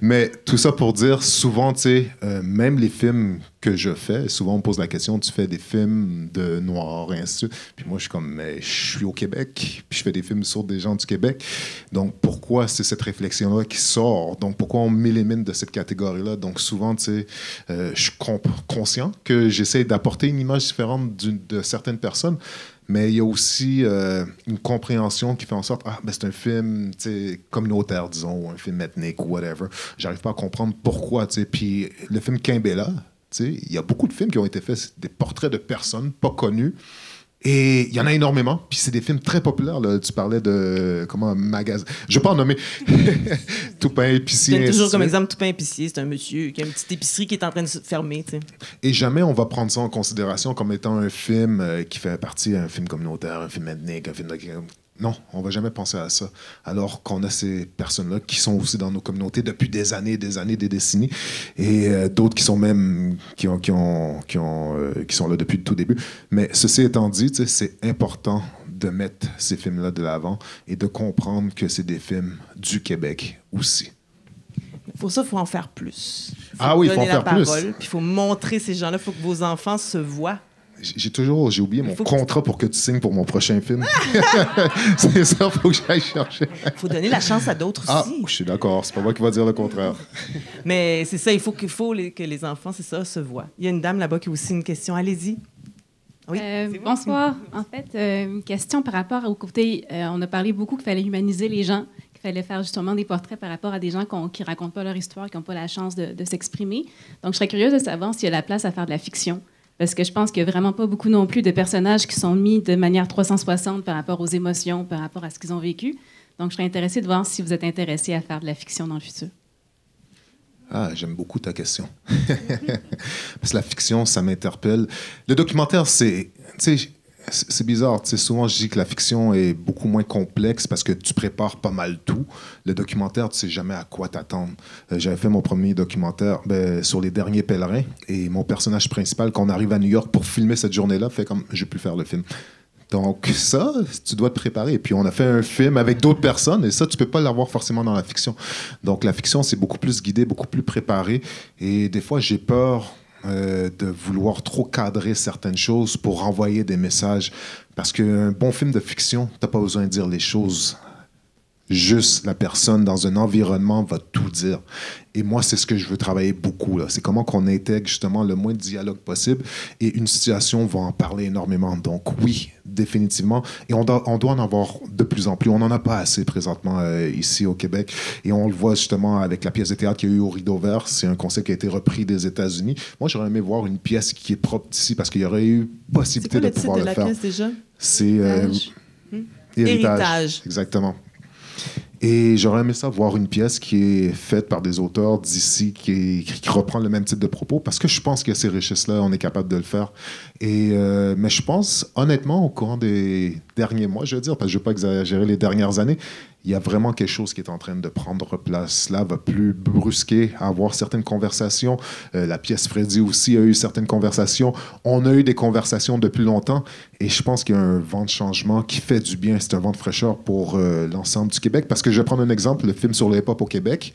Mais tout ça pour dire, souvent, tu sais, même les films que je fais, souvent on me pose la question, tu fais des films de noirs, et ainsi de suite. Puis moi, je suis comme, mais je suis au Québec, puis je fais des films sur des gens du Québec. Donc, pourquoi c'est cette réflexion-là qui sort? Donc, pourquoi on m'élimine de cette catégorie-là? Donc, souvent, tu sais, je suis conscient que j'essaie d'apporter une image différente de certaines personnes, mais il y a aussi une compréhension qui fait en sorte, c'est un film communautaire, disons, ou un film ethnique, ou whatever. J'arrive pas à comprendre pourquoi, tu sais. Puis le film Kimbella, il y a beaucoup de films qui ont été faits, c'est des portraits de personnes pas connues. Et il y en a énormément. Puis c'est des films très populaires. Là. Tu parlais de un magasin. Je ne vais pas en nommer. Toupin épicier. Je donne toujours comme exemple Toupin épicier. C'est un monsieur qui a une petite épicerie qui est en train de se fermer. T'sais. Et jamais on va prendre ça en considération comme étant un film qui fait partie d'un film communautaire, un film ethnique, un film de... Non, on ne va jamais penser à ça. Alors qu'on a ces personnes-là qui sont aussi dans nos communautés depuis des années, des décennies, et d'autres qui sont même qui sont là depuis le tout début. Mais ceci étant dit, c'est important de mettre ces films-là de l'avant et de comprendre que c'est des films du Québec aussi. Pour ça, il faut en faire plus. Il faut en faire plus. Puis il faut montrer ces gens-là. Il faut que vos enfants se voient. J'ai oublié mon contrat pour que tu signes pour mon prochain film. C'est ça, il faut que j'aille chercher. Il faut donner la chance à d'autres aussi. Je suis d'accord. C'est pas moi qui va dire le contraire. Mais c'est ça, il faut que les enfants, c'est ça, se voient. Il y a une dame là-bas qui a aussi une question. Allez-y. Oui, bonsoir. En fait, une question par rapport au côté... on a parlé beaucoup qu'il fallait humaniser les gens, qu'il fallait faire justement des portraits par rapport à des gens qui ne racontent pas leur histoire, qui n'ont pas la chance de s'exprimer. Donc, je serais curieuse de savoir s'il y a la place à faire de la fiction. Parce que je pense qu'il n'y a vraiment pas beaucoup non plus de personnages qui sont mis de manière 360 par rapport aux émotions, par rapport à ce qu'ils ont vécu. Donc, je serais intéressée de voir si vous êtes intéressé à faire de la fiction dans le futur. Ah, j'aime beaucoup ta question. Parce que la fiction, ça m'interpelle. Le documentaire, c'est bizarre. Souvent, je dis que la fiction est beaucoup moins complexe parce que tu prépares pas mal tout. Le documentaire, tu sais jamais à quoi t'attendre. J'avais fait mon premier documentaire sur les derniers pèlerins et mon personnage principal, quand on arrive à New York pour filmer cette journée-là, fait comme, je vais plus faire le film. Donc ça, tu dois te préparer. Et puis on a fait un film avec d'autres personnes et ça, tu peux pas l'avoir forcément dans la fiction. Donc la fiction, c'est beaucoup plus guidé, beaucoup plus préparé. Et des fois, j'ai peur de vouloir trop cadrer certaines choses pour renvoyer des messages. Parce qu'un bon film de fiction, t'as pas besoin de dire les choses. Juste la personne dans un environnement va tout dire. Et moi, c'est ce que je veux travailler beaucoup, là. C'est comment qu'on intègre justement le moins de dialogue possible et une situation va en parler énormément. Donc oui, définitivement. Et on doit en avoir de plus en plus. On n'en a pas assez présentement ici au Québec. Et on le voit justement avec la pièce de théâtre qu'il y a eu au Rideau Vert. C'est un concept qui a été repris des États-Unis. Moi, j'aurais aimé voir une pièce qui est propre d'ici parce qu'il y aurait eu possibilité de pouvoir le faire. C'est quoi le titre de la pièce déjà? C'est Héritage. Exactement. Et j'aurais aimé ça, voir une pièce qui est faite par des auteurs d'ici, qui reprend le même type de propos, parce que je pense que ces richesses-là, on est capable de le faire. Mais je pense, honnêtement, au courant des derniers mois, je veux dire, parce que je ne veux pas exagérer les dernières années, il y a vraiment quelque chose qui est en train de prendre place. Là, va plus brusquer, avoir certaines conversations. La pièce Freddy aussi a eu certaines conversations. On a eu des conversations depuis longtemps. Et je pense qu'il y a un vent de changement qui fait du bien. C'est un vent de fraîcheur pour l'ensemble du Québec. Parce que je vais prendre un exemple, le film sur le hip-hop au Québec.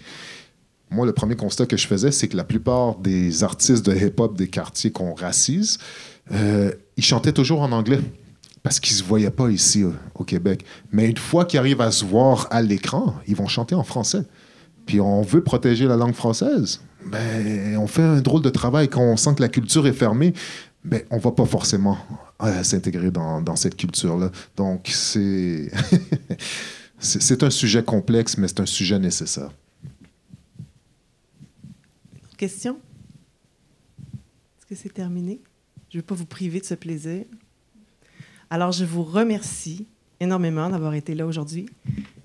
Moi, le premier constat que je faisais, c'est que la plupart des artistes de hip-hop des quartiers qu'on racise, ils chantaient toujours en anglais. Parce qu'ils ne se voyaient pas ici au Québec. Mais une fois qu'ils arrivent à se voir à l'écran, ils vont chanter en français. Puis on veut protéger la langue française. Ben, on fait un drôle de travail. Quand on sent que la culture est fermée, ben, on ne va pas forcément s'intégrer dans cette culture-là. Donc, c'est un sujet complexe, mais c'est un sujet nécessaire. Question? Est-ce que c'est terminé? Je ne veux pas vous priver de ce plaisir. Alors, je vous remercie énormément d'avoir été là aujourd'hui.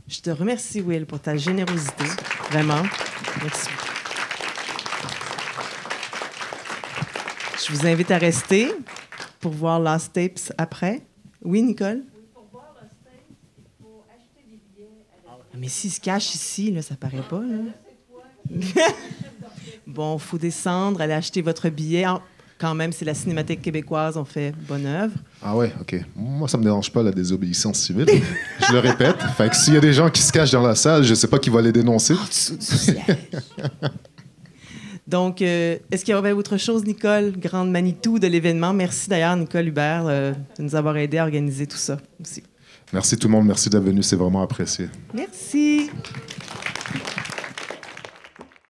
Je te remercie, Will, pour ta générosité. Vraiment. Merci. Je vous invite à rester pour voir Lost Tapes après. Oui, Nicole? Oui, pour voir Lost Tapes, il faut acheter des billets. Mais s'il se cache ici, là, ça paraît pas. Là. Bon, il faut descendre, aller acheter votre billet. Quand même, c'est la Cinémathèque québécoise, on fait bonne œuvre. Ah ouais, OK. Moi, ça me dérange pas, la désobéissance civile. Je le répète. Fait que s'il y a des gens qui se cachent dans la salle, je sais pas qui va les dénoncer. Donc, est-ce qu'il y avait autre chose, Nicole, grande Manitou de l'événement? Merci d'ailleurs, Nicole Hubert, de nous avoir aidé à organiser tout ça aussi. Merci tout le monde. Merci d'être venu. C'est vraiment apprécié. Merci.